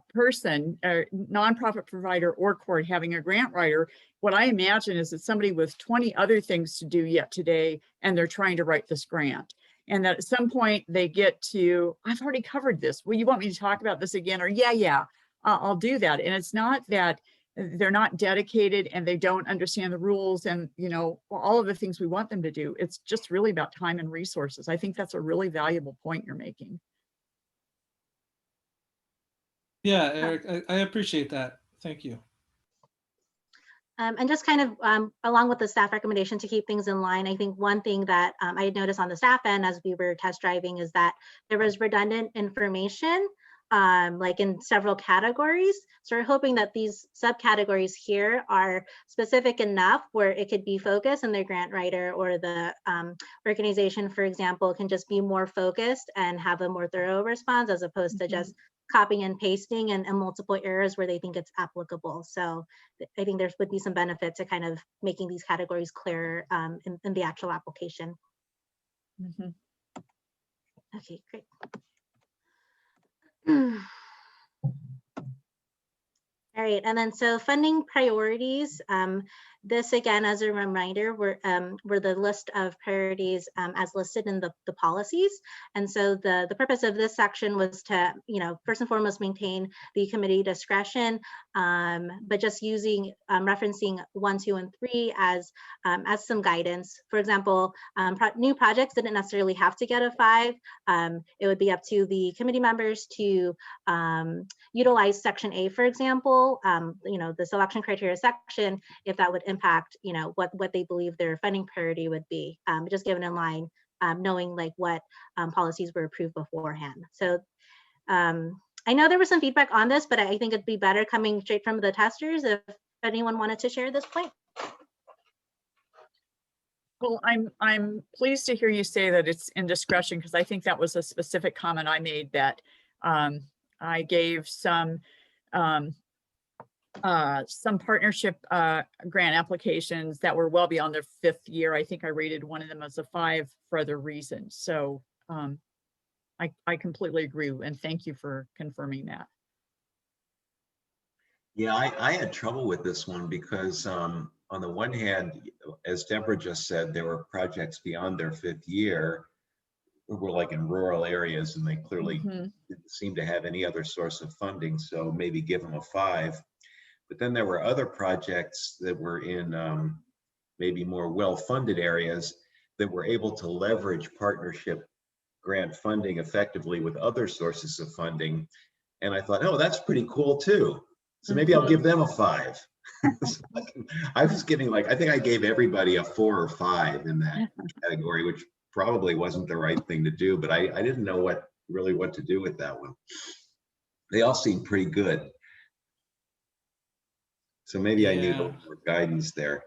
person, nonprofit provider or court having a grant writer, what I imagine is that somebody with 20 other things to do yet today, and they're trying to write this grant. And that at some point they get to, I've already covered this. Well, you want me to talk about this again? Or yeah, I'll do that. And it's not that they're not dedicated and they don't understand the rules and, you know, all of the things we want them to do. It's just really about time and resources. I think that's a really valuable point you're making. Yeah, Eric, I appreciate that. Thank you. And just kind of along with the staff recommendation to keep things in line, I think one thing that I had noticed on the staff end as we were test driving is that there was redundant information like in several categories. So we're hoping that these subcategories here are specific enough where it could be focused, and the grant writer or the organization, for example, can just be more focused and have a more thorough response, as opposed to just copying and pasting and multiple errors where they think it's applicable. So I think there would be some benefit to kind of making these categories clearer in the actual application. Okay, great. All right, and then so funding priorities. This again, as a reminder, were the list of priorities as listed in the policies. And so the purpose of this section was to, you know, first and foremost, maintain the committee discretion, but just using referencing 1, 2, and 3 as some guidance. For example, new projects didn't necessarily have to get a 5. It would be up to the committee members to utilize section A, for example, you know, the selection criteria section, if that would impact, you know, what they believe their funding priority would be, just given in line, knowing like what policies were approved beforehand. So I know there was some feedback on this, but I think it'd be better coming straight from the testers if anyone wanted to share this point. Well, I'm pleased to hear you say that it's in discretion, because I think that was a specific comment I made, that I gave some partnership grant applications that were well beyond their 5th year. I think I rated one of them as a 5 for other reasons. So I completely agree, and thank you for confirming that. Yeah, I had trouble with this one because on the one hand, as Deborah just said, there were projects beyond their 5th year who were like in rural areas, and they clearly didn't seem to have any other source of funding, so maybe give them a 5. But then there were other projects that were in maybe more well-funded areas that were able to leverage partnership grant funding effectively with other sources of funding. And I thought, oh, that's pretty cool too. So maybe I'll give them a 5. So I was giving, like, I think I gave everybody a 4 or 5 in that category, which probably wasn't the right thing to do, but I didn't know what to do with that one. They all seemed pretty good. So maybe I need a little more guidance there.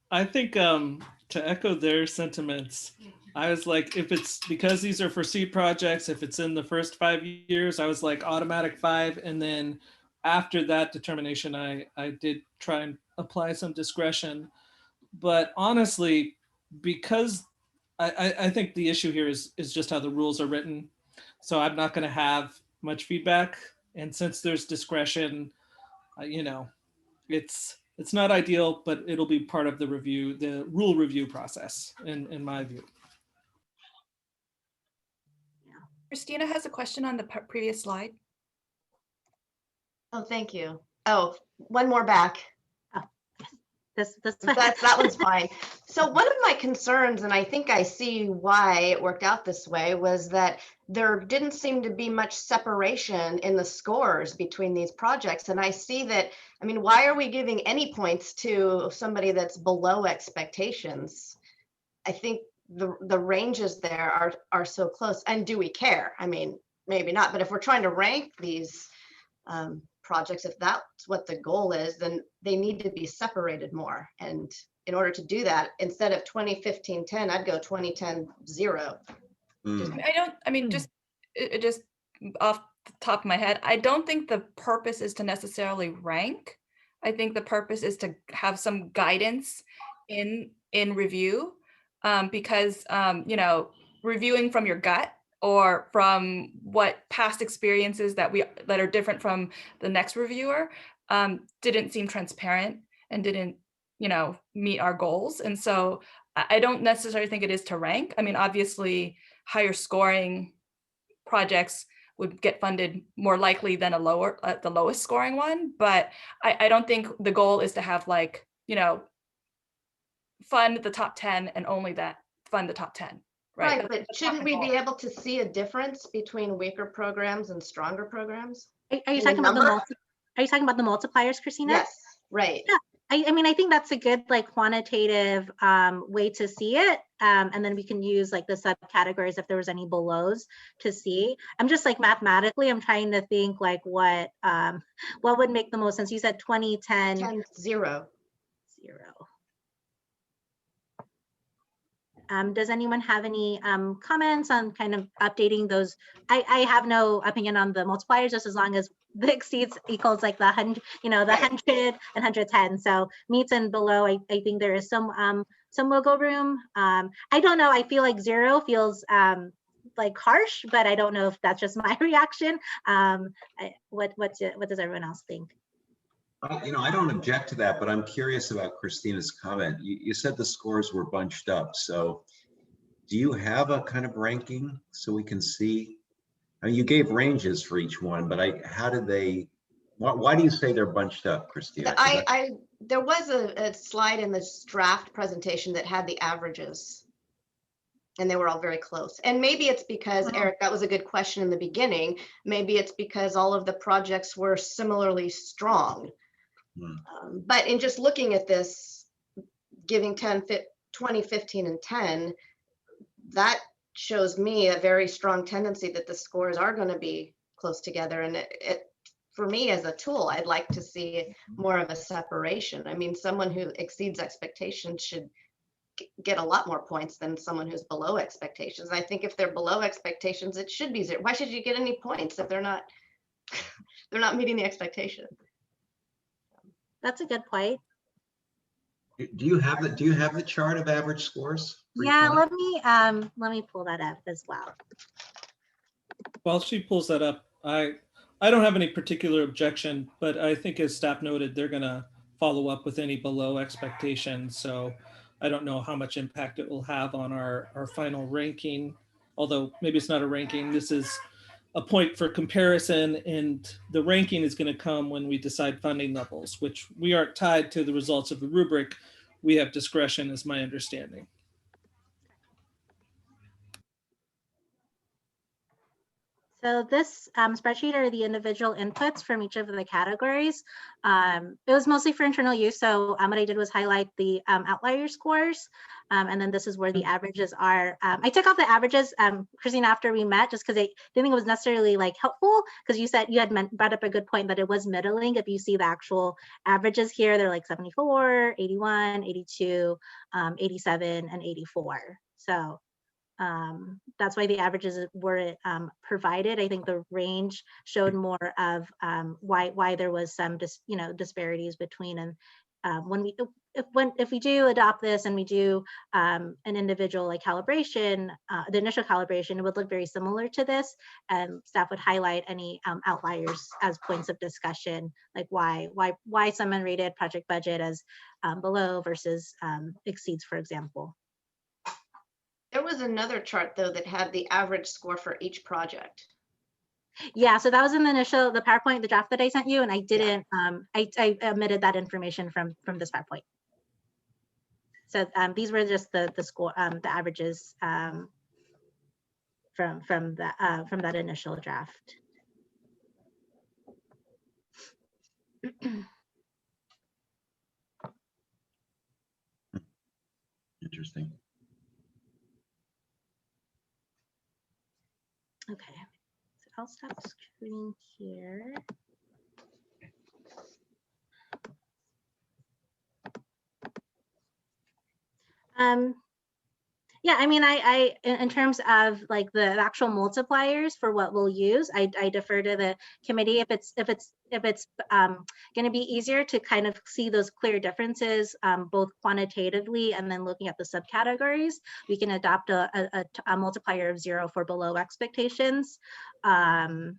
I think to echo their sentiments, I was like, if it's because these are for seed projects, if it's in the first 5 years, I was like automatic 5. And then after that determination, I did try and apply some discretion. But honestly, because I think the issue here is just how the rules are written. So I'm not going to have much feedback. And since there's discretion, you know, it's it's not ideal, but it'll be part of the review, the rule review process, in my view. Christina has a question on the previous slide. Oh, thank you. Oh, one more back. That one's fine. So one of my concerns, and I think I see why it worked out this way, was that there didn't seem to be much separation in the scores between these projects. And I see that, I mean, why are we giving any points to somebody that's below expectations? I think the ranges there are so close. And do we care? I mean, maybe not, but if we're trying to rank these projects, if that's what the goal is, then they need to be separated more. And in order to do that, instead of 2015-10, I'd go 2010-0. Just off the top of my head, I don't think the purpose is to necessarily rank. I think the purpose is to have some guidance in review, because you know, reviewing from your gut or from what past experiences that are different from the next reviewer didn't seem transparent and didn't, you know, meet our goals. And so I don't necessarily think it is to rank. I mean, obviously higher scoring projects would get funded more likely than the lowest scoring one. But I don't think the goal is to have, like, you know, fund the top 10 and only that fund the top 10. Right, but shouldn't we be able to see a difference between weaker programs and stronger programs? Are you talking about the multipliers, Christina? Yes, right. Yeah, I mean, I think that's a good, like, quantitative way to see it. And then we can use, like, the subcategories if there was any belows to see. I'm just, like, mathematically, I'm trying to think, like, what would make the most sense. You said 2010 0. Does anyone have any comments on kind of updating those? I have no opinion on the multipliers, just as long as the exceeds equals like the 100, you know, the 100 and 110. So meets and below, I think there is some wiggle room. I don't know. I feel like 0 feels like harsh, but I don't know if that's just my reaction. What does everyone else think? You know, I don't object to that, but I'm curious about Christina's comment. You said the scores were bunched up. So do you have a kind of ranking so we can see? I mean, you gave ranges for each one, but how did they, why do you say they're bunched up, Christina? There was a slide in this draft presentation that had the averages, and they were all very close. And maybe it's because, Eric, that was a good question in the beginning. Maybe it's because all of the projects were similarly strong. But in just looking at this, giving 20, 15, and 10, that shows me a very strong tendency that the scores are going to be close together. And for me as a tool, I'd like to see more of a separation. I mean, someone who exceeds expectations should get a lot more points than someone who's below expectations. I think if they're below expectations, it should be 0. Why should you get any points if they're not meeting the expectation? That's a good point. Do you have the chart of average scores? Yeah, let me pull that up as well. While she pulls that up, I don't have any particular objection, but I think, as staff noted, they're going to follow up with any below expectations. So I don't know how much impact it will have on our final ranking, although maybe it's not a ranking. This is a point for comparison, and the ranking is going to come when we decide funding levels, which we aren't tied to the results of the rubric. We have discretion, is my understanding. So this spreadsheet are the individual inputs from each of the categories. It was mostly for internal use. So what I did was highlight the outlier scores. And then this is where the averages are. I took off the averages, Christine, after we met, just because I didn't think it was necessarily like helpful, because you had brought up a good point that it was middling. If you see the actual averages here, they're like 74, 81, 82, 87, and 84. So that's why the averages were provided. I think the range showed more of why there was some disparities between, and when if we do adopt this and we do an individual like calibration, the initial calibration, it would look very similar to this, and staff would highlight any outliers as points of discussion, like why someone rated project budget as below versus exceeds, for example. There was another chart though that had the average score for each project. Yeah, so that was in the PowerPoint, the draft that I sent you, and I didn't, I omitted that information from this PowerPoint. So these were just the score, the averages from that initial draft. Interesting. Okay, so I'll stop screening here. Yeah, I mean, I in terms of like the actual multipliers for what we'll use, I defer to the committee if it's going to be easier to kind of see those clear differences, both quantitatively and then looking at the subcategories. We can adopt a multiplier of 0 for below expectations. So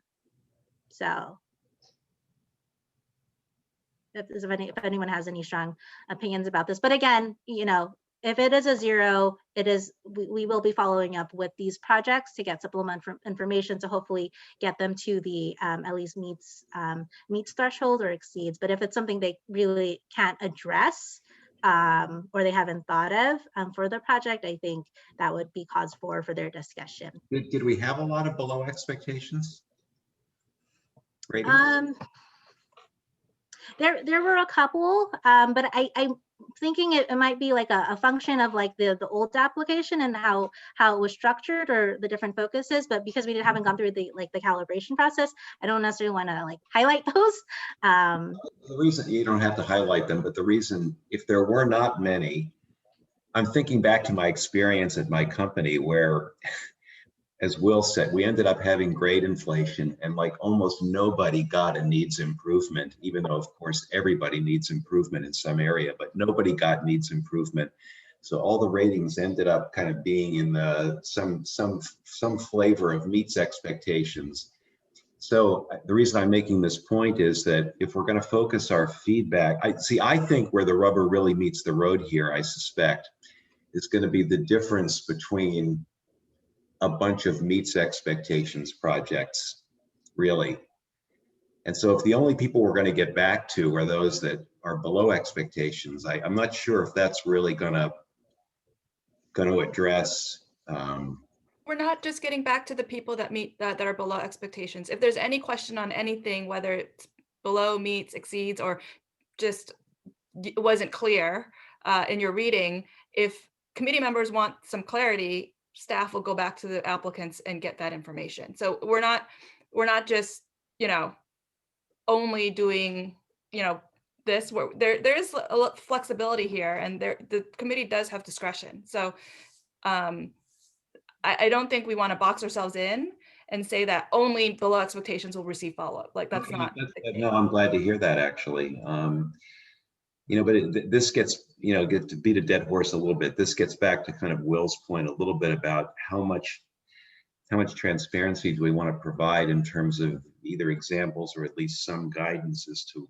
if anyone has any strong opinions about this, but again, you know, if it is a 0, we will be following up with these projects to get supplemental information to hopefully get them to the at least meets threshold or exceeds. But if it's something they really can't address or they haven't thought of for the project, I think that would be cause for their discussion. Did we have a lot of below expectations ratings? There were a couple, but I'm thinking it might be like a function of like the old application and how it was structured or the different focuses. But because we haven't gone through the calibration process, I don't necessarily want to like highlight those. The reason you don't have to highlight them, but the reason, if there were not many, I'm thinking back to my experience at my company where, as Will said, we ended up having grade inflation and like almost nobody got a needs improvement, even though of course everybody needs improvement in some area, but nobody got needs improvement. So all the ratings ended up kind of being in the some flavor of meets expectations. So the reason I'm making this point is that if we're going to focus our feedback, I think where the rubber really meets the road here, I suspect, is going to be the difference between a bunch of meets expectations projects, really. And so if the only people we're going to get back to are those that are below expectations, I'm not sure if that's really going to address. We're not just getting back to the people that meet that are below expectations. If there's any question on anything, whether it's below, meets, exceeds, or just wasn't clear in your reading, if committee members want some clarity, staff will go back to the applicants and get that information. So we're not just, you know, only doing, you know, this. There is a lot of flexibility here, and the committee does have discretion. So I don't think we want to box ourselves in and say that only below expectations will receive follow-up. Like that's not. No, I'm glad to hear that actually. You know, but this gets, you know, to beat a dead horse a little bit. This gets back to kind of Will's point a little bit about how much transparency do we want to provide in terms of either examples or at least some guidance as to.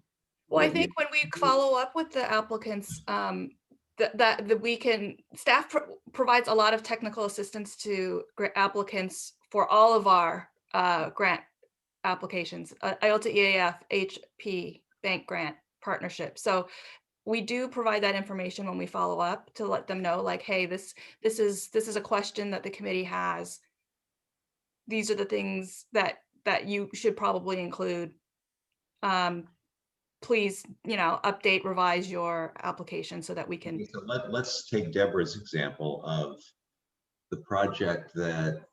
Well, I think when we follow up with the applicants, that we can, staff provides a lot of technical assistance to applicants for all of our grant applications, IELTS, EAF, HP, bank grant, partnership. So we do provide that information when we follow up to let them know, like, hey, this is a question that the committee has. These are the things that you should probably include. Please, you know, update, revise your application so that we can. So let's take Deborah's example of the project that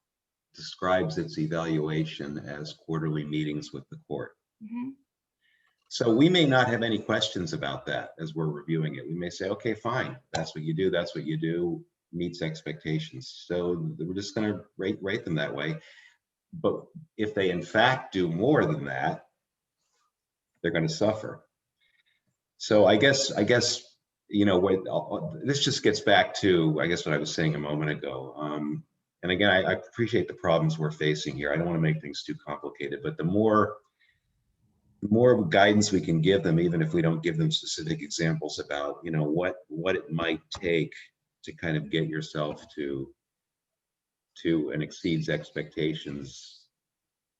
describes its evaluation as quarterly meetings with the court. Mm-hmm. So we may not have any questions about that as we're reviewing it. We may say, okay, fine, that's what you do, that's what you do, meets expectations. So we're just going to rate them that way. But if they in fact do more than that, they're going to suffer. So I guess you know, this just gets back to, I guess, what I was saying a moment ago. And again, I appreciate the problems we're facing here. I don't want to make things too complicated, but the more guidance we can give them, even if we don't give them specific examples about, you know, what it might take to kind of get yourself to and exceeds expectations,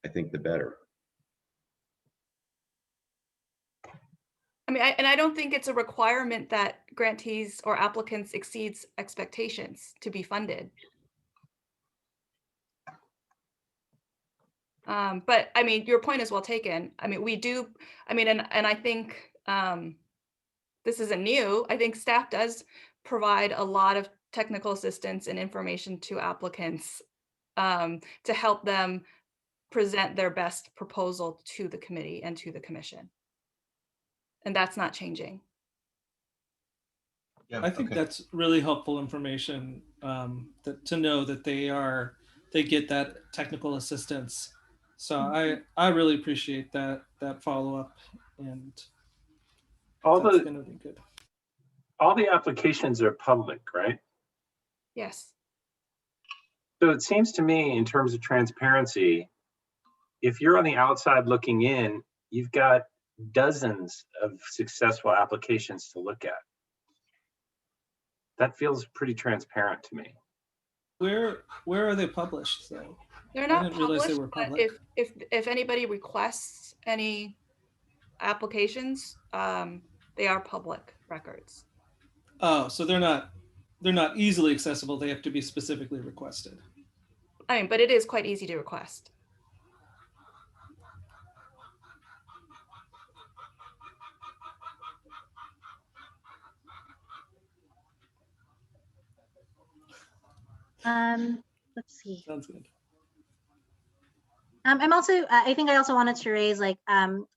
I think the better. I mean, I don't think it's a requirement that grantees or applicants exceeds expectations to be funded. But I mean, your point is well taken. I mean, we do, I mean, and I think this isn't new. I think staff does provide a lot of technical assistance and information to applicants to help them present their best proposal to the committee and to the commission. And that's not changing. Yeah, I think that's really helpful information, to know that they get that technical assistance. So I really appreciate that follow-up, and All that's gonna be good. all the applications are public, right? Yes. So it seems to me, in terms of transparency, if you're on the outside looking in, you've got dozens of successful applications to look at. That feels pretty transparent to me. Where are they published though? They're not didn't realize they published, were but public. if anybody requests any applications, they are public records. Oh, so they're not easily accessible. They have to be specifically requested. I mean, but it is quite easy to request. Let's see. Sounds good. I'm also, I think I also wanted to raise, like,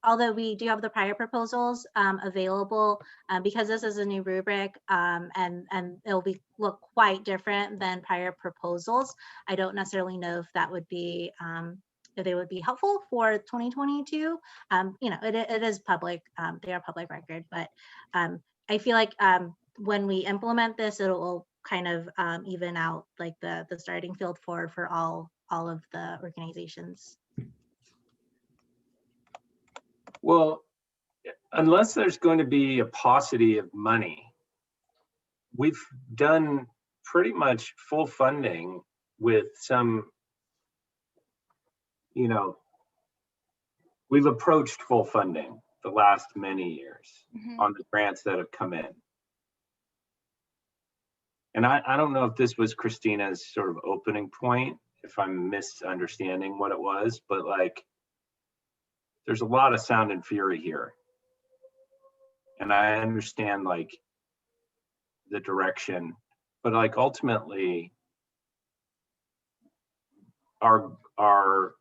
although we do have the prior proposals available, because this is a new rubric, and it'll look quite different than prior proposals. I don't necessarily know if that would be, if they would be helpful for 2022. You know, it is public, they are public record, but I feel like when we implement this, it will kind of even out like the starting field for all of the organizations. Well, unless there's going to be a paucity of money, we've done pretty much full funding with some, you know, we've approached full funding the last many years on the grants that have come in. And I don't know if this was Christina's sort of opening point, if I'm misunderstanding what it was, but like, there's a lot of sound and fury here. And I understand like the direction, but like ultimately our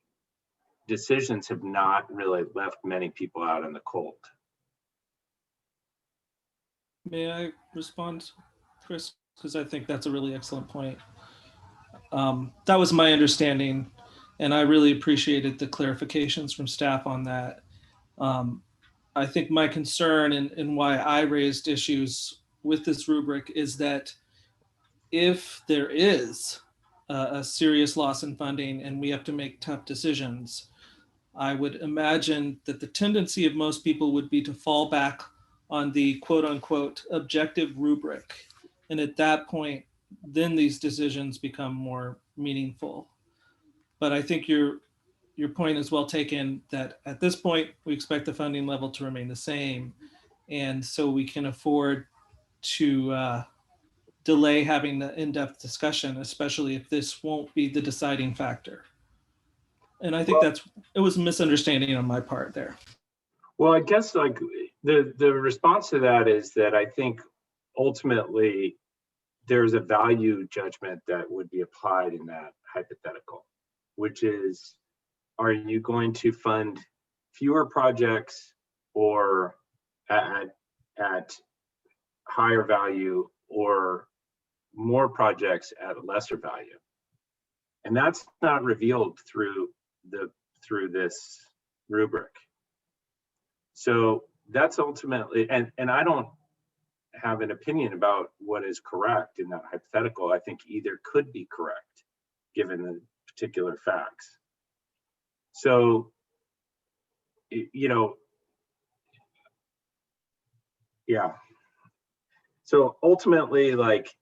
decisions have not really left many people out in the cold. May I respond, Chris? Because I think that's a really excellent point. That was my understanding, and I really appreciated the clarifications from staff on that. I think my concern and why I raised issues with this rubric is that if there is a serious loss in funding and we have to make tough decisions, I would imagine that the tendency of most people would be to fall back on the quote unquote objective rubric. And at that point, then these decisions become more meaningful. But I think your point is well taken that at this point, we expect the funding level to remain the same. And so we can afford to delay having the in-depth discussion, especially if this won't be the deciding factor. And I think it was a misunderstanding on my part there. Well, I guess like the response to that is that I think ultimately there's a value judgment that would be applied in that hypothetical, which is, are you going to fund fewer projects or at higher value, or more projects at a lesser value? And that's not revealed through this rubric. So that's ultimately, and I don't have an opinion about what is correct in that hypothetical. I think either could be correct given the particular facts. So, you know, yeah. So ultimately, like,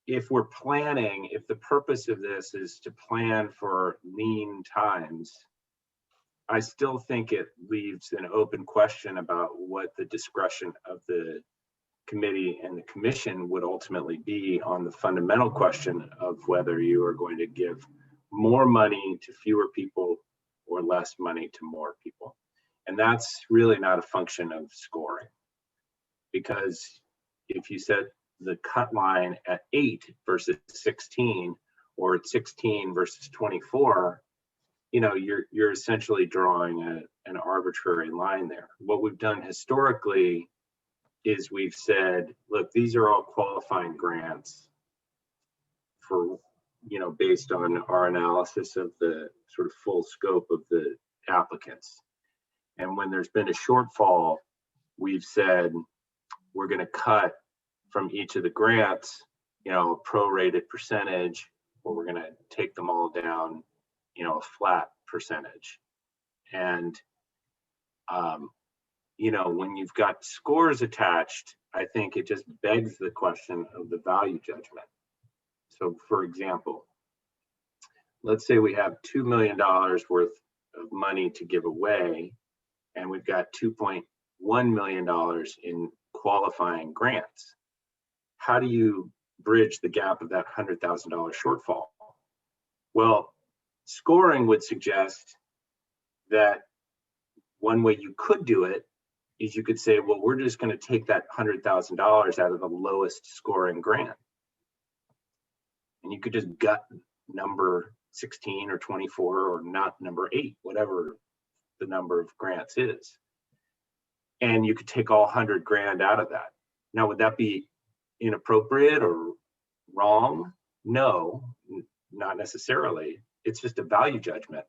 if we're planning, if the purpose of this is to plan for lean times, I still think it leaves an open question about what the discretion of the committee and the commission would ultimately be on the fundamental question of whether you are going to give more money to fewer people or less money to more people. And that's really not a function of scoring, because if you set the cut line at 8 versus 16, or at 16 versus 24, you know, you're essentially drawing an arbitrary line there. What we've done historically is we've said, look, these are all qualifying grants for, you know, based on our analysis of the sort of full scope of the applicants. And when there's been a shortfall, we've said we're going to cut from each of the grants, you know, a prorated percentage, or we're going to take them all down, you know, a flat percentage. And, you know, when you've got scores attached, I think it just begs the question of the value judgment. So for example, let's say we have $2 million worth of money to give away, and we've got $2.1 million in qualifying grants. How do you bridge the gap of that $100,000 shortfall? Well, scoring would suggest that one way you could do it is you could say, well, we're just going to take that $100,000 out of the lowest scoring grant. And you could just gut number 16 or 24 or not number 8, whatever the number of grants is. And you could take all 100 grand out of that. Now, would that be inappropriate or wrong? No, not necessarily. It's just a value judgment.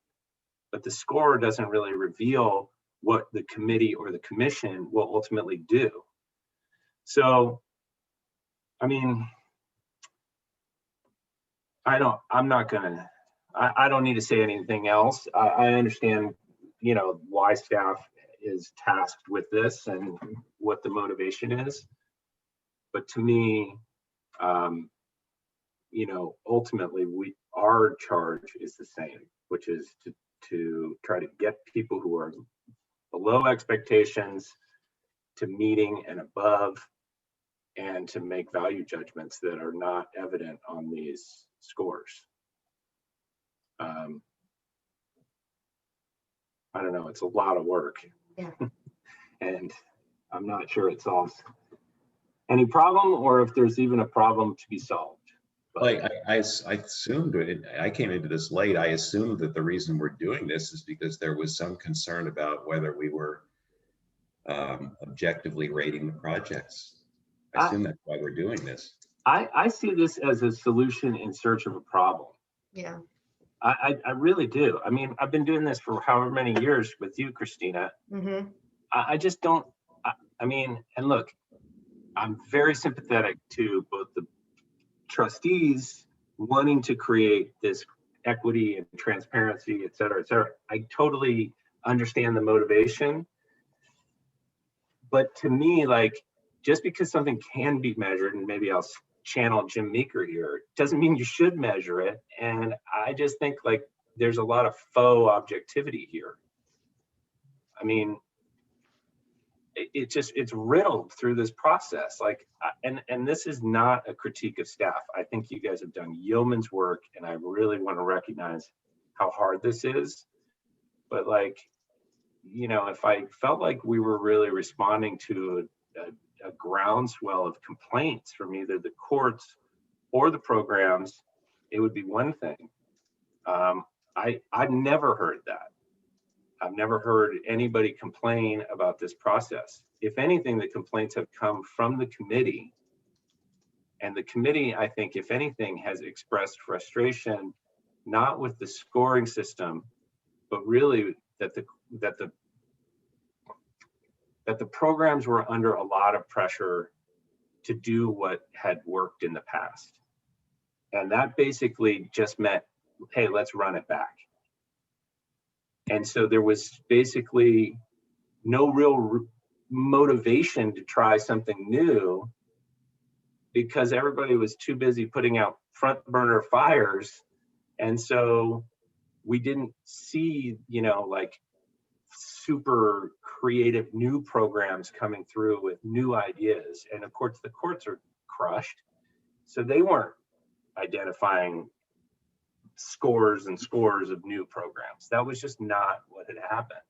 But the score doesn't really reveal what the committee or the commission will ultimately do. So, I mean, I don't need to say anything else. I understand, you know, why staff is tasked with this and what the motivation is. But to me, you know, ultimately our charge is the same, which is to try to get people who are below expectations to meeting and above, and to make value judgments that are not evident on these scores. I don't know, it's a lot of work. Yeah. And I'm not sure it solves any problem, or if there's even a problem to be solved. But I assumed, I came into this late, I assumed that the reason we're doing this is because there was some concern about whether we were objectively rating the projects. I assume that's why we're doing this. I see this as a solution in search of a problem. Yeah. I really do. I mean, I've been doing this for however many years with you, Christina. Mm-hmm. I just don't, I mean, and look, I'm very sympathetic to both the trustees wanting to create this equity and transparency, et cetera, et cetera. I totally understand the motivation. But to me, like, just because something can be measured, and maybe I'll channel Jim Meeker here, doesn't mean you should measure it. And I just think, like, there's a lot of faux objectivity here. I mean, it's riddled through this process. Like, and this is not a critique of staff. I think you guys have done yeoman's work, and I really want to recognize how hard this is. But, like, you know, if I felt like we were really responding to a groundswell of complaints from either the courts or the programs, it would be one thing. I've never heard that. I've never heard anybody complain about this process. If anything, the complaints have come from the committee. And the committee, I think, if anything, has expressed frustration, not with the scoring system, but really that the programs were under a lot of pressure to do what had worked in the past. And that basically just meant, hey, let's run it back. And so there was basically no real motivation to try something new because everybody was too busy putting out front burner fires. And so we didn't see, you know, like super creative new programs coming through with new ideas. And of course, the courts are crushed. So they weren't identifying scores and scores of new programs. That was just not what had happened.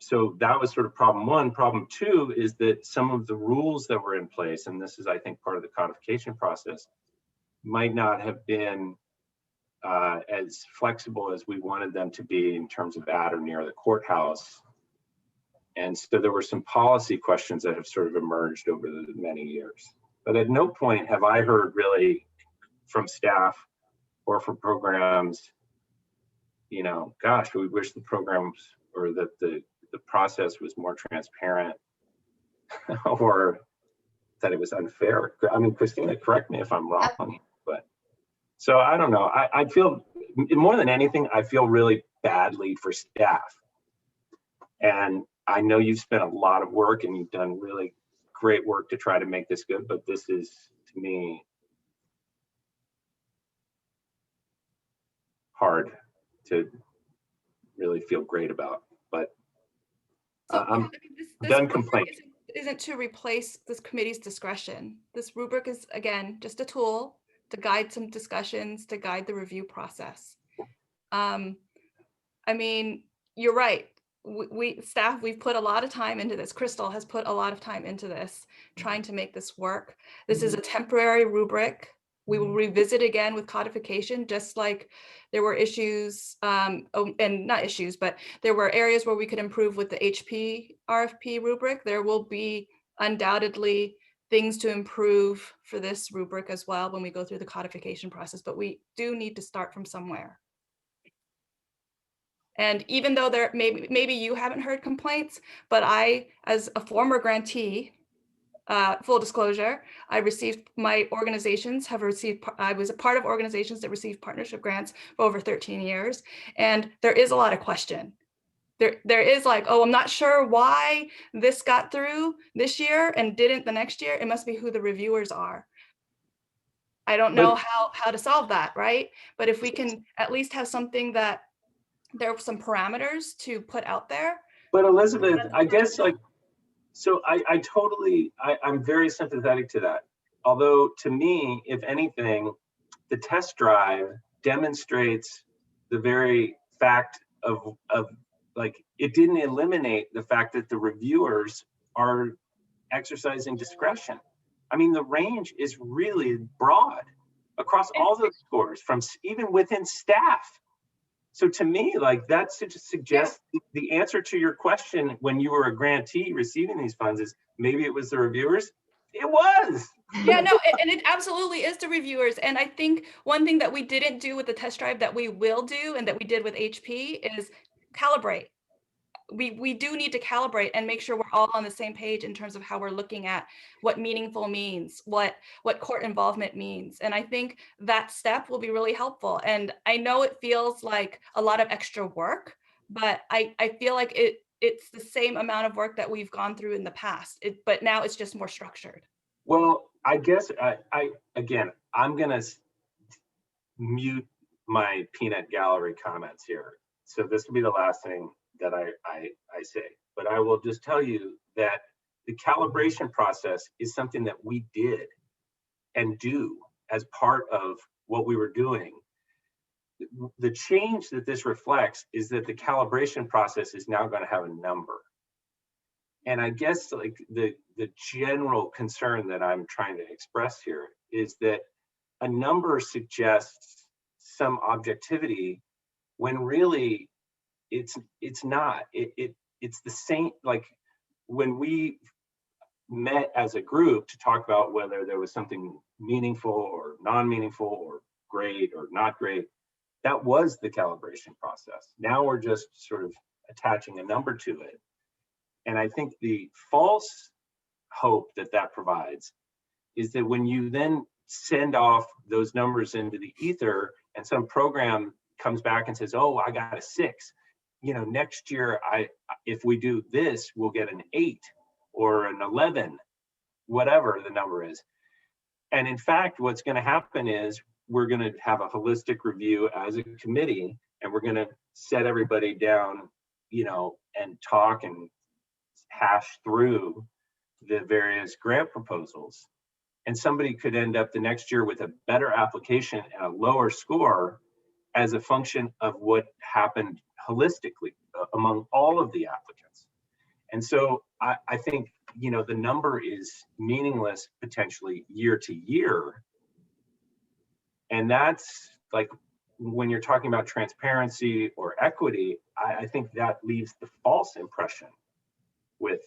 So that was sort of problem one. Problem two is that some of the rules that were in place, and this is, I think, part of the codification process, might not have been as flexible as we wanted them to be in terms of at or near the courthouse. And so there were some policy questions that have sort of emerged over the many years. But at no point have I heard really from staff or from programs, you know, gosh, we wish the programs or that the process was more transparent or that it was unfair. I mean, Christina, correct me if I'm wrong, but so I don't know. I feel more than anything, I feel really badly for staff. And I know you've spent a lot of work and you've done really great work to try to make this good, but this is, to me, hard to really feel great about. But I'm done complaining. Isn't to replace this committee's discretion. This rubric is, again, just a tool to guide some discussions, to guide the review process. I mean, you're right. Staff, we've put a lot of time into this. Crystal has put a lot of time into this, trying to make this work. This is a temporary rubric. We will revisit again with codification, just like there were issues, and not issues, but there were areas where we could improve with the HP RFP rubric. There will be undoubtedly things to improve for this rubric as well when we go through the codification process, but we do need to start from somewhere. And even though there maybe you haven't heard complaints, but I, as a former grantee, full disclosure, I received, my organizations have received, I was a part of organizations that received partnership grants for over 13 years. And there is a lot of question. There is like, oh, I'm not sure why this got through this year and didn't the next year. It must be who the reviewers are. I don't know how to solve that, right? But if we can at least have something that there are some parameters to put out there. But Elizabeth, I guess like, so I'm very sympathetic to that. Although to me, if anything, the test drive demonstrates the very fact of like, it didn't eliminate the fact that the reviewers are exercising discretion. I mean, the range is really broad across all those scores, from even within staff. So to me, like, that suggests the answer to your question when you were a grantee receiving these funds is maybe it was the reviewers. It was. Yeah, no, and it absolutely is the reviewers. And I think one thing that we didn't do with the test drive that we will do and that we did with HP is calibrate. We do need to calibrate and make sure we're all on the same page in terms of how we're looking at what meaningful means, what court involvement means. And I think that step will be really helpful. And I know it feels like a lot of extra work, but I feel like it's the same amount of work that we've gone through in the past, but now it's just more structured. Well, I guess again, I'm gonna mute my peanut gallery comments here. So this will be the last thing that I say, but I will just tell you that the calibration process is something that we did and do as part of what we were doing. The change that this reflects is that the calibration process is now going to have a number. And I guess like the general concern that I'm trying to express here is that a number suggests some objectivity when really it's not. It's the same. Like when we met as a group to talk about whether there was something meaningful or non-meaningful or great or not great, that was the calibration process. Now we're just sort of attaching a number to it. And I think the false hope that that provides is that when you then send off those numbers into the ether and some program comes back and says, oh, I got a 6, you know, next year, if we do this, we'll get an 8 or an 11, whatever the number is. And in fact, what's going to happen is we're going to have a holistic review as a committee, and we're going to set everybody down, you know, and talk and hash through the various grant proposals. And somebody could end up the next year with a better application and a lower score as a function of what happened holistically among all of the applicants. And so I think, you know, the number is meaningless potentially year to year. And that's like, when you're talking about transparency or equity, I think that leaves the false impression with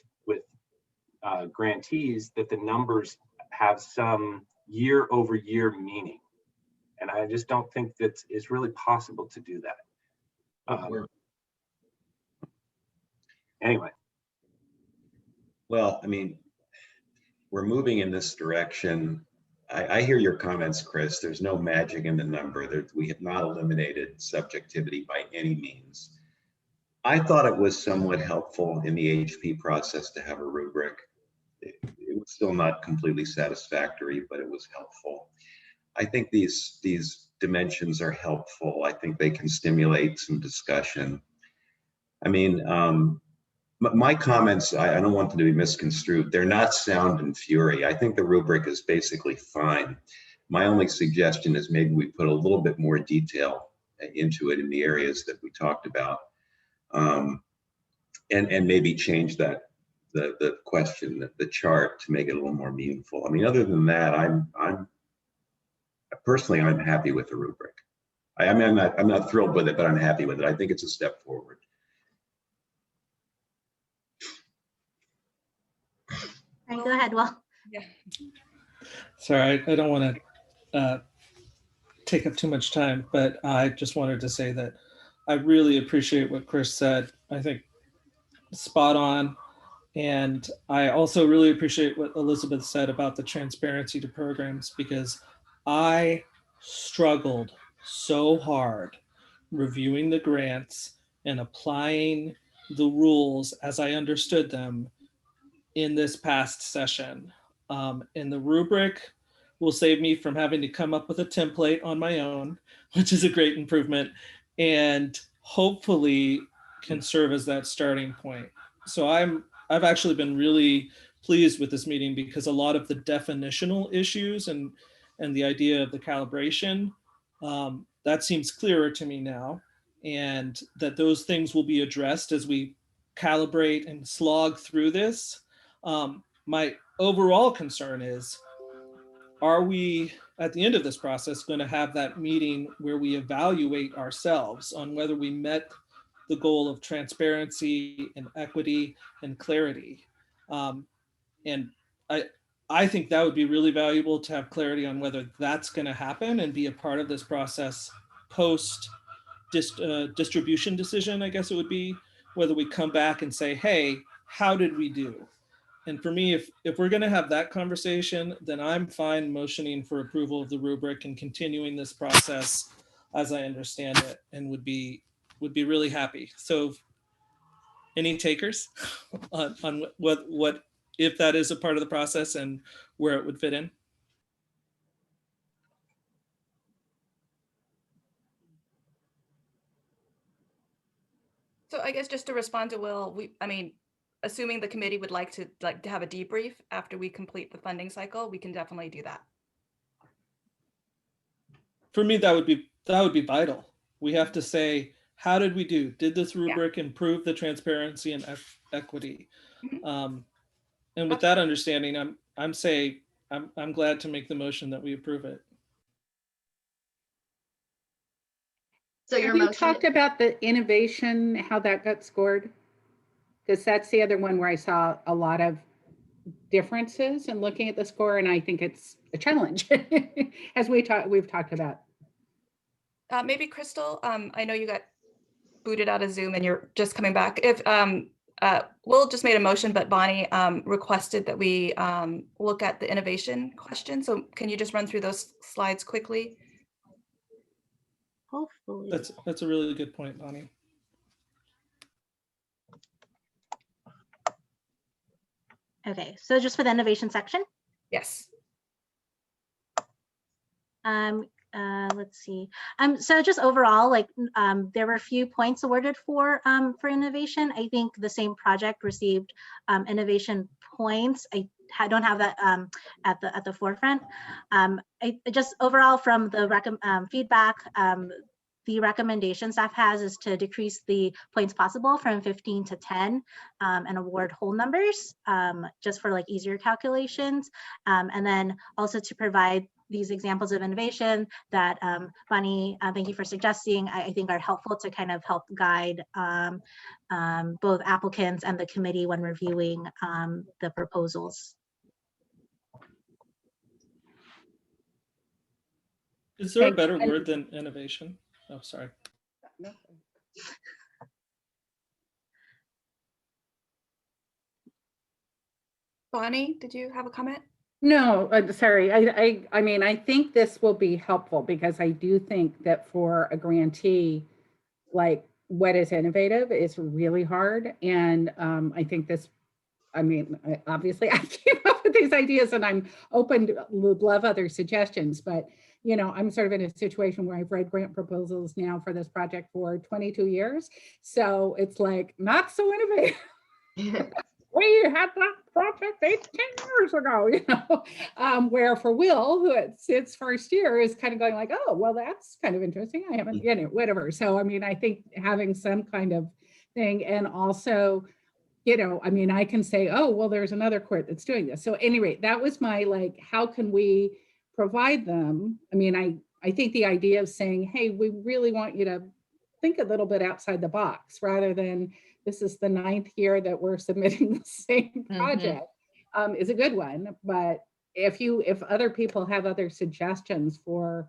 grantees that the numbers have some year over year meaning. And I just don't think that it's really possible to do that. Anyway. Well, I mean, we're moving in this direction. I hear your comments, Chris. There's no magic in the number. We have not eliminated subjectivity by any means. I thought it was somewhat helpful in the HP process to have a rubric. It was still not completely satisfactory, but it was helpful. I think these dimensions are helpful. I think they can stimulate some discussion. I mean, my comments, I don't want them to be misconstrued. They're not sound and fury. I think the rubric is basically fine. My only suggestion is maybe we put a little bit more detail into it in the areas that we talked about, and maybe change that the question, the chart, to make it a little more meaningful. I mean, other than that, I'm personally happy with the rubric. I mean, I'm not thrilled with it, but I'm happy with it. I think it's a step forward. All right, go ahead, Will. Yeah. Sorry, I don't want to take up too much time, but I just wanted to say that I really appreciate what Chris said. I think spot on. And I also really appreciate what Elizabeth said about the transparency to programs, because I struggled so hard reviewing the grants and applying the rules as I understood them in this past session. And the rubric will save me from having to come up with a template on my own, which is a great improvement, and hopefully can serve as that starting point. So I've actually been really pleased with this meeting, because a lot of the definitional issues and the idea of the calibration, that seems clearer to me now, and that those things will be addressed as we calibrate and slog through this. My overall concern is, are we at the end of this process going to have that meeting where we evaluate ourselves on whether we met the goal of transparency and equity and clarity? And I think that would be really valuable to have clarity on whether that's going to happen and be a part of this process post distribution decision. I guess it would be whether we come back and say, hey, how did we do? And for me, if we're going to have that conversation, then I'm fine motioning for approval of the rubric and continuing this process as I understand it, and would be really happy. So any takers on what if that is a part of the process and where it would fit in? So I guess just to respond to Will, I mean, assuming the committee would like to have a debrief after we complete the funding cycle, we can definitely do that. For me, that would be vital. We have to say, how did we do? Did this rubric improve the transparency and equity? And with that understanding, I'm glad to make the motion that we approve it. So your Have you motion, talked about the innovation, how that got scored? Because that's the other one where I saw a lot of differences in looking at the score, and I think it's a challenge, as we've talked about. Maybe Crystal, I know you got booted out of Zoom and you're just coming back. If Will just made a motion, but Bonnie requested that we look at the innovation question. So can you just run through those slides quickly? Hopefully. That's a really good point, Bonnie. Okay, so just for the innovation section. Yes. Let's see. So just overall, like there were a few points awarded for innovation. I think the same project received innovation points. I don't have that at the forefront. I just overall from the feedback, the recommendation staff has is to decrease the points possible from 15 to 10 and award whole numbers just for like easier calculations. And then also to provide these examples of innovation that Bonnie, thank you for suggesting, I think are helpful to kind of help guide both applicants and the committee when reviewing the proposals. Is there a better word than innovation? Oh, sorry. Bonnie, did you have a comment? No, sorry. I mean, I think this will be helpful because I do think that for a grantee, like what is innovative is really hard. And I think this, I mean, obviously I came up with these ideas and I'm open to, would love other suggestions, but you know, I'm sort of in a situation where I've read grant proposals now for this project for 22 years. So it's like not so innovative. We had that project 10 years ago, you know, where for Will, who it's its first year, is kind of going like, oh, well, that's kind of interesting. I haven't, you know, whatever. So, I mean, I think having some kind of thing, and also, you know, I mean, I can say, oh, well, there's another court that's doing this. So anyway, that was my, like, how can we provide them? I mean, I think the idea of saying, hey, we really want you to think a little bit outside the box rather than this is the 9th year that we're submitting the same project is a good one. But if other people have other suggestions for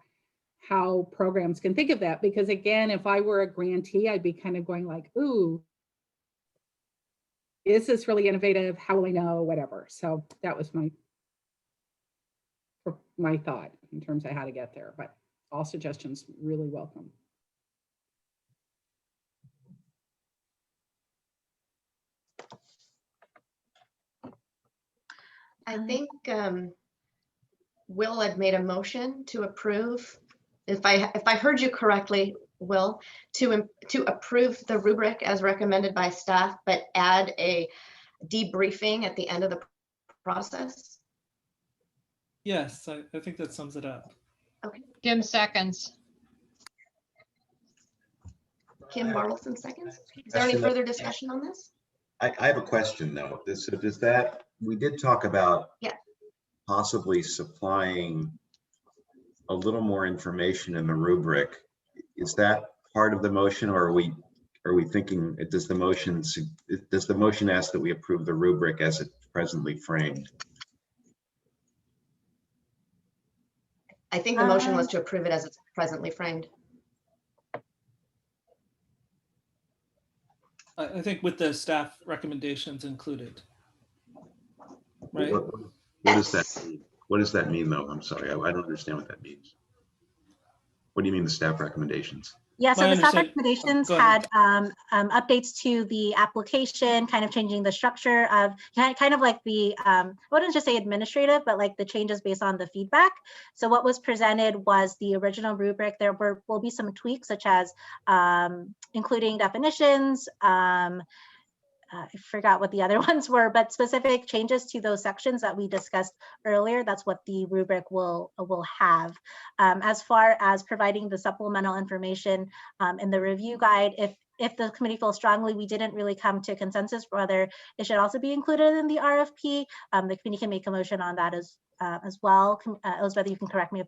how programs can think of that, because again, if I were a grantee, I'd be kind of going like, ooh, is this really innovative? How will I know? Whatever. So that was my thought in terms of how to get there, but all suggestions really welcome. I think Will had made a motion to approve, if I heard you correctly, Will, to approve the rubric as recommended by staff, but add a debriefing at the end of the process. Yes, I think that sums it up. Okay. Kim seconds. Kim Marlson seconds. Is there any further discussion on this? I have a question though. So does that, we did talk about possibly supplying a little more information in the rubric. Is that part of the motion, or are we thinking, does the motion ask that we approve the rubric as it's presently framed? I think the motion was to approve it as it's presently framed. I think with the staff recommendations included. Right. What does that mean? What does that mean though? I'm sorry, I don't understand what that means. What do you mean the staff recommendations? Yeah, so My the staff understanding- recommendations go ahead. had updates to the application, kind of changing the structure of kind of like the, I wouldn't just say administrative, but like the changes based on the feedback. So what was presented was the original rubric. There will be some tweaks such as including definitions, I forgot what the other ones were, but specific changes to those sections that we discussed earlier. That's what the rubric will have. As far as providing the supplemental information in the review guide, if the committee feels strongly we didn't really come to consensus whether it should also be included in the RFP, the committee can make a motion on that as well. Elizabeth, you can correct me if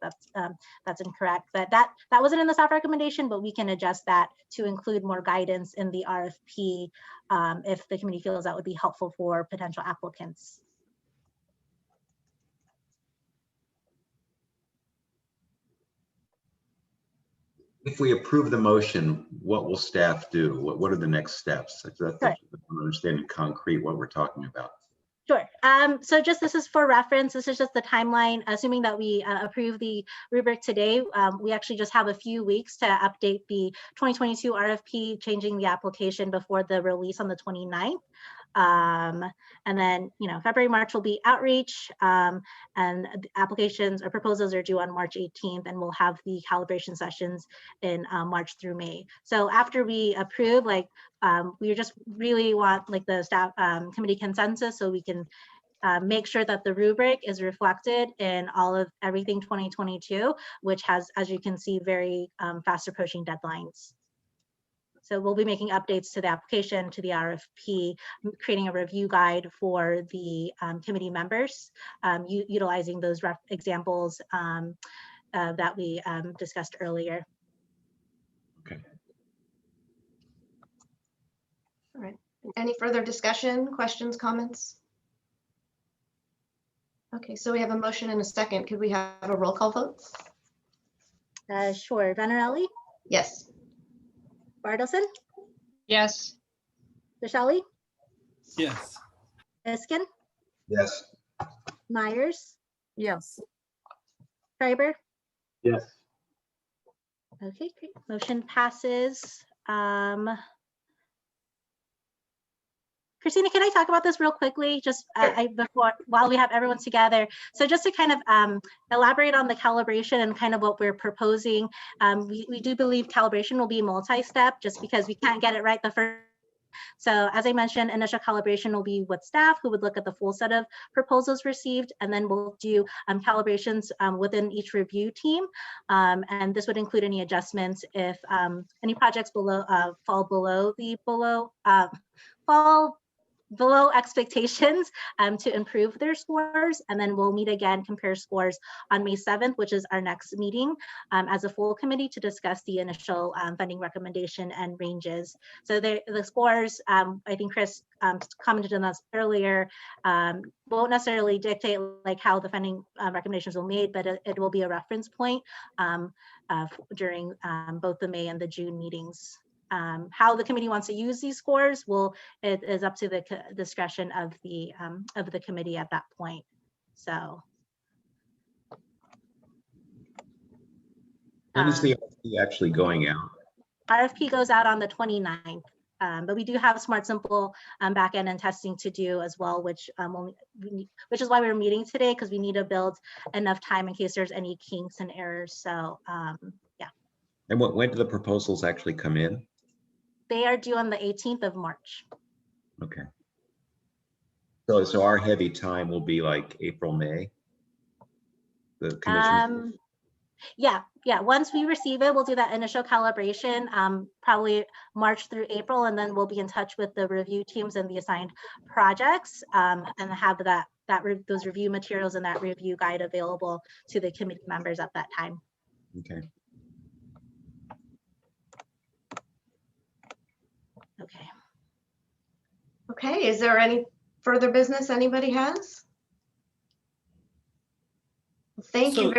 that's incorrect, but that wasn't in the staff recommendation, but we can adjust that to include more guidance in the RFP if the committee feels that would be helpful for potential applicants. If we approve the motion, what will staff do? What are the next steps? That's Sure. I'm understanding concrete what we're talking about. Sure. So just this is for reference. This is just the timeline. Assuming that we approve the rubric today, we actually just have a few weeks to update the 2022 RFP, changing the application before the release on the 29th. And then, February, March will be outreach, and the applications or proposals are due on March 18th, and we'll have the calibration sessions in March through May. So after we approve, we just really want the staff committee consensus so we can make sure that the rubric is reflected in everything 2022, which has, as you can see, very fast approaching deadlines. So we'll be making updates to the application, to the RFP, creating a review guide for the committee members, utilizing those examples that we discussed earlier. Okay. All right. Any further discussion, questions, comments? Okay, so we have a motion and a second. Could we have a roll call vote? Sure. Vanarelli? Yes. Bartleson? Yes. Deshali? Yes. Eskin? Yes. Myers? Yes. Schreiber? Yes. Okay, great. Motion passes. Christina, can I talk about this real quickly, just while we have everyone together? So just to kind of elaborate on the calibration and kind of what we're proposing, we do believe calibration will be multi-step just because we can't get it right the first. So as I mentioned, initial calibration will be with staff who would look at the full set of proposals received, and then we'll do calibrations within each review team. And this would include any adjustments if any projects fall below expectations to improve their scores. And then we'll meet again, compare scores on May 7th, which is our next meeting as a full committee to discuss the initial funding recommendation and ranges. So the scores, I think Chris commented on this earlier, won't necessarily dictate how the funding recommendations will be made, but it will be a reference point during both the May and the June meetings. How the committee wants to use these scores it is up to the discretion of the committee at that point. So When is the RFP actually going out? RFP goes out on the 29th, but we do have Smart Simple backend and testing to do as well, which is why we're meeting today, because we need to build enough time in case there's any kinks and errors. So yeah. And when do the proposals actually come in? They are due on the 18th of March. Okay. So our heavy time will be like April, May? The commission? Yeah. Once we receive it, we'll do that initial calibration, probably March through April, and then we'll be in touch with the review teams and the assigned projects, and have those review materials and that review guide available to the committee members at that time. Okay. Okay, is there any further business anybody has? Thank you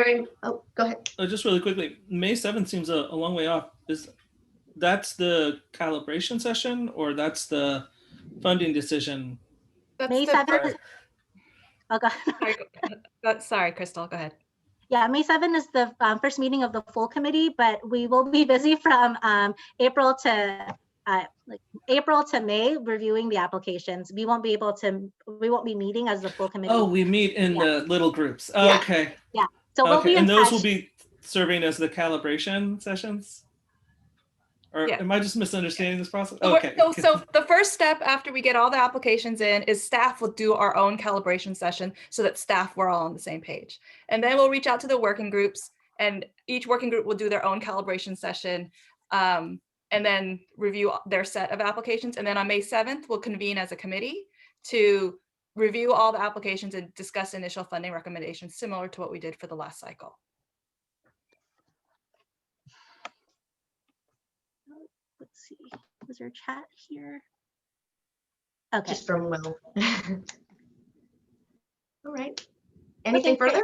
go ahead. Just really quickly, May 7th seems a long way off. That's the calibration session, or that's the funding decision? That's May 7th. Oh, go ahead. Sorry, Crystal, go ahead. Yeah, May 7th is the first meeting of the full committee, but we will be busy from April to May reviewing the applications. We won't be meeting as the full committee. Oh, we meet in the little groups. Oh, Yeah. okay. Yeah. So we'll be in and those touch. will be serving as the calibration sessions? Or am I just misunderstanding this process? Okay. So the first step after we get all the applications in is staff will do our own calibration session so that staff we're all on the same page. And then we'll reach out to the working groups, and each working group will do their own calibration session, and then review their set of applications. And then on May 7th, we'll convene as a committee to review all the applications and discuss initial funding recommendations, similar to what we did for the last cycle. Let's see, was there a chat here? Okay. Just from Will. All right. Anything further?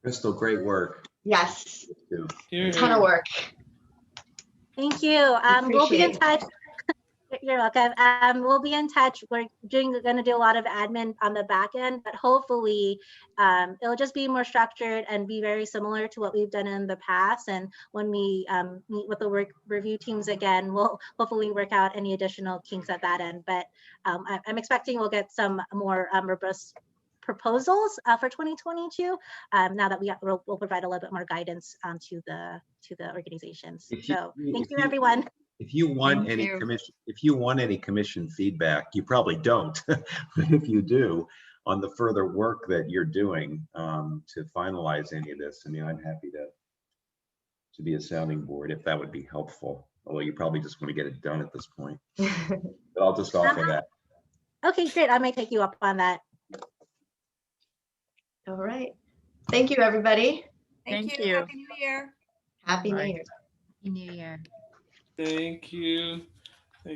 Crystal, great work. Yes, Here, ton of here. work. Thank you. We'll be in Appreciate it. touch. You're welcome. We'll be in touch. We're going to do a lot of admin on the back end, but hopefully it'll just be more structured and be very similar to what we've done in the past. And when we meet with the work review teams again, we'll hopefully work out any additional kinks at that end. But I'm expecting we'll get some more robust proposals for 2022 now that we'll provide a little bit more guidance to the organizations. So thank you, everyone. If you want Thank any you. commission, if you want any commission feedback, you probably don't, but if you do, on the further work that you're doing to finalize any of this, I mean, I'm happy to be a sounding board if that would be helpful. Although you probably just want to get it done at this point. But I'll just offer that. Okay, great. I might take you up on that. All right. Thank you, everybody. Thank Thank you. you. Happy New Year. Happy New Bye. Year. Happy New Year. Thank you.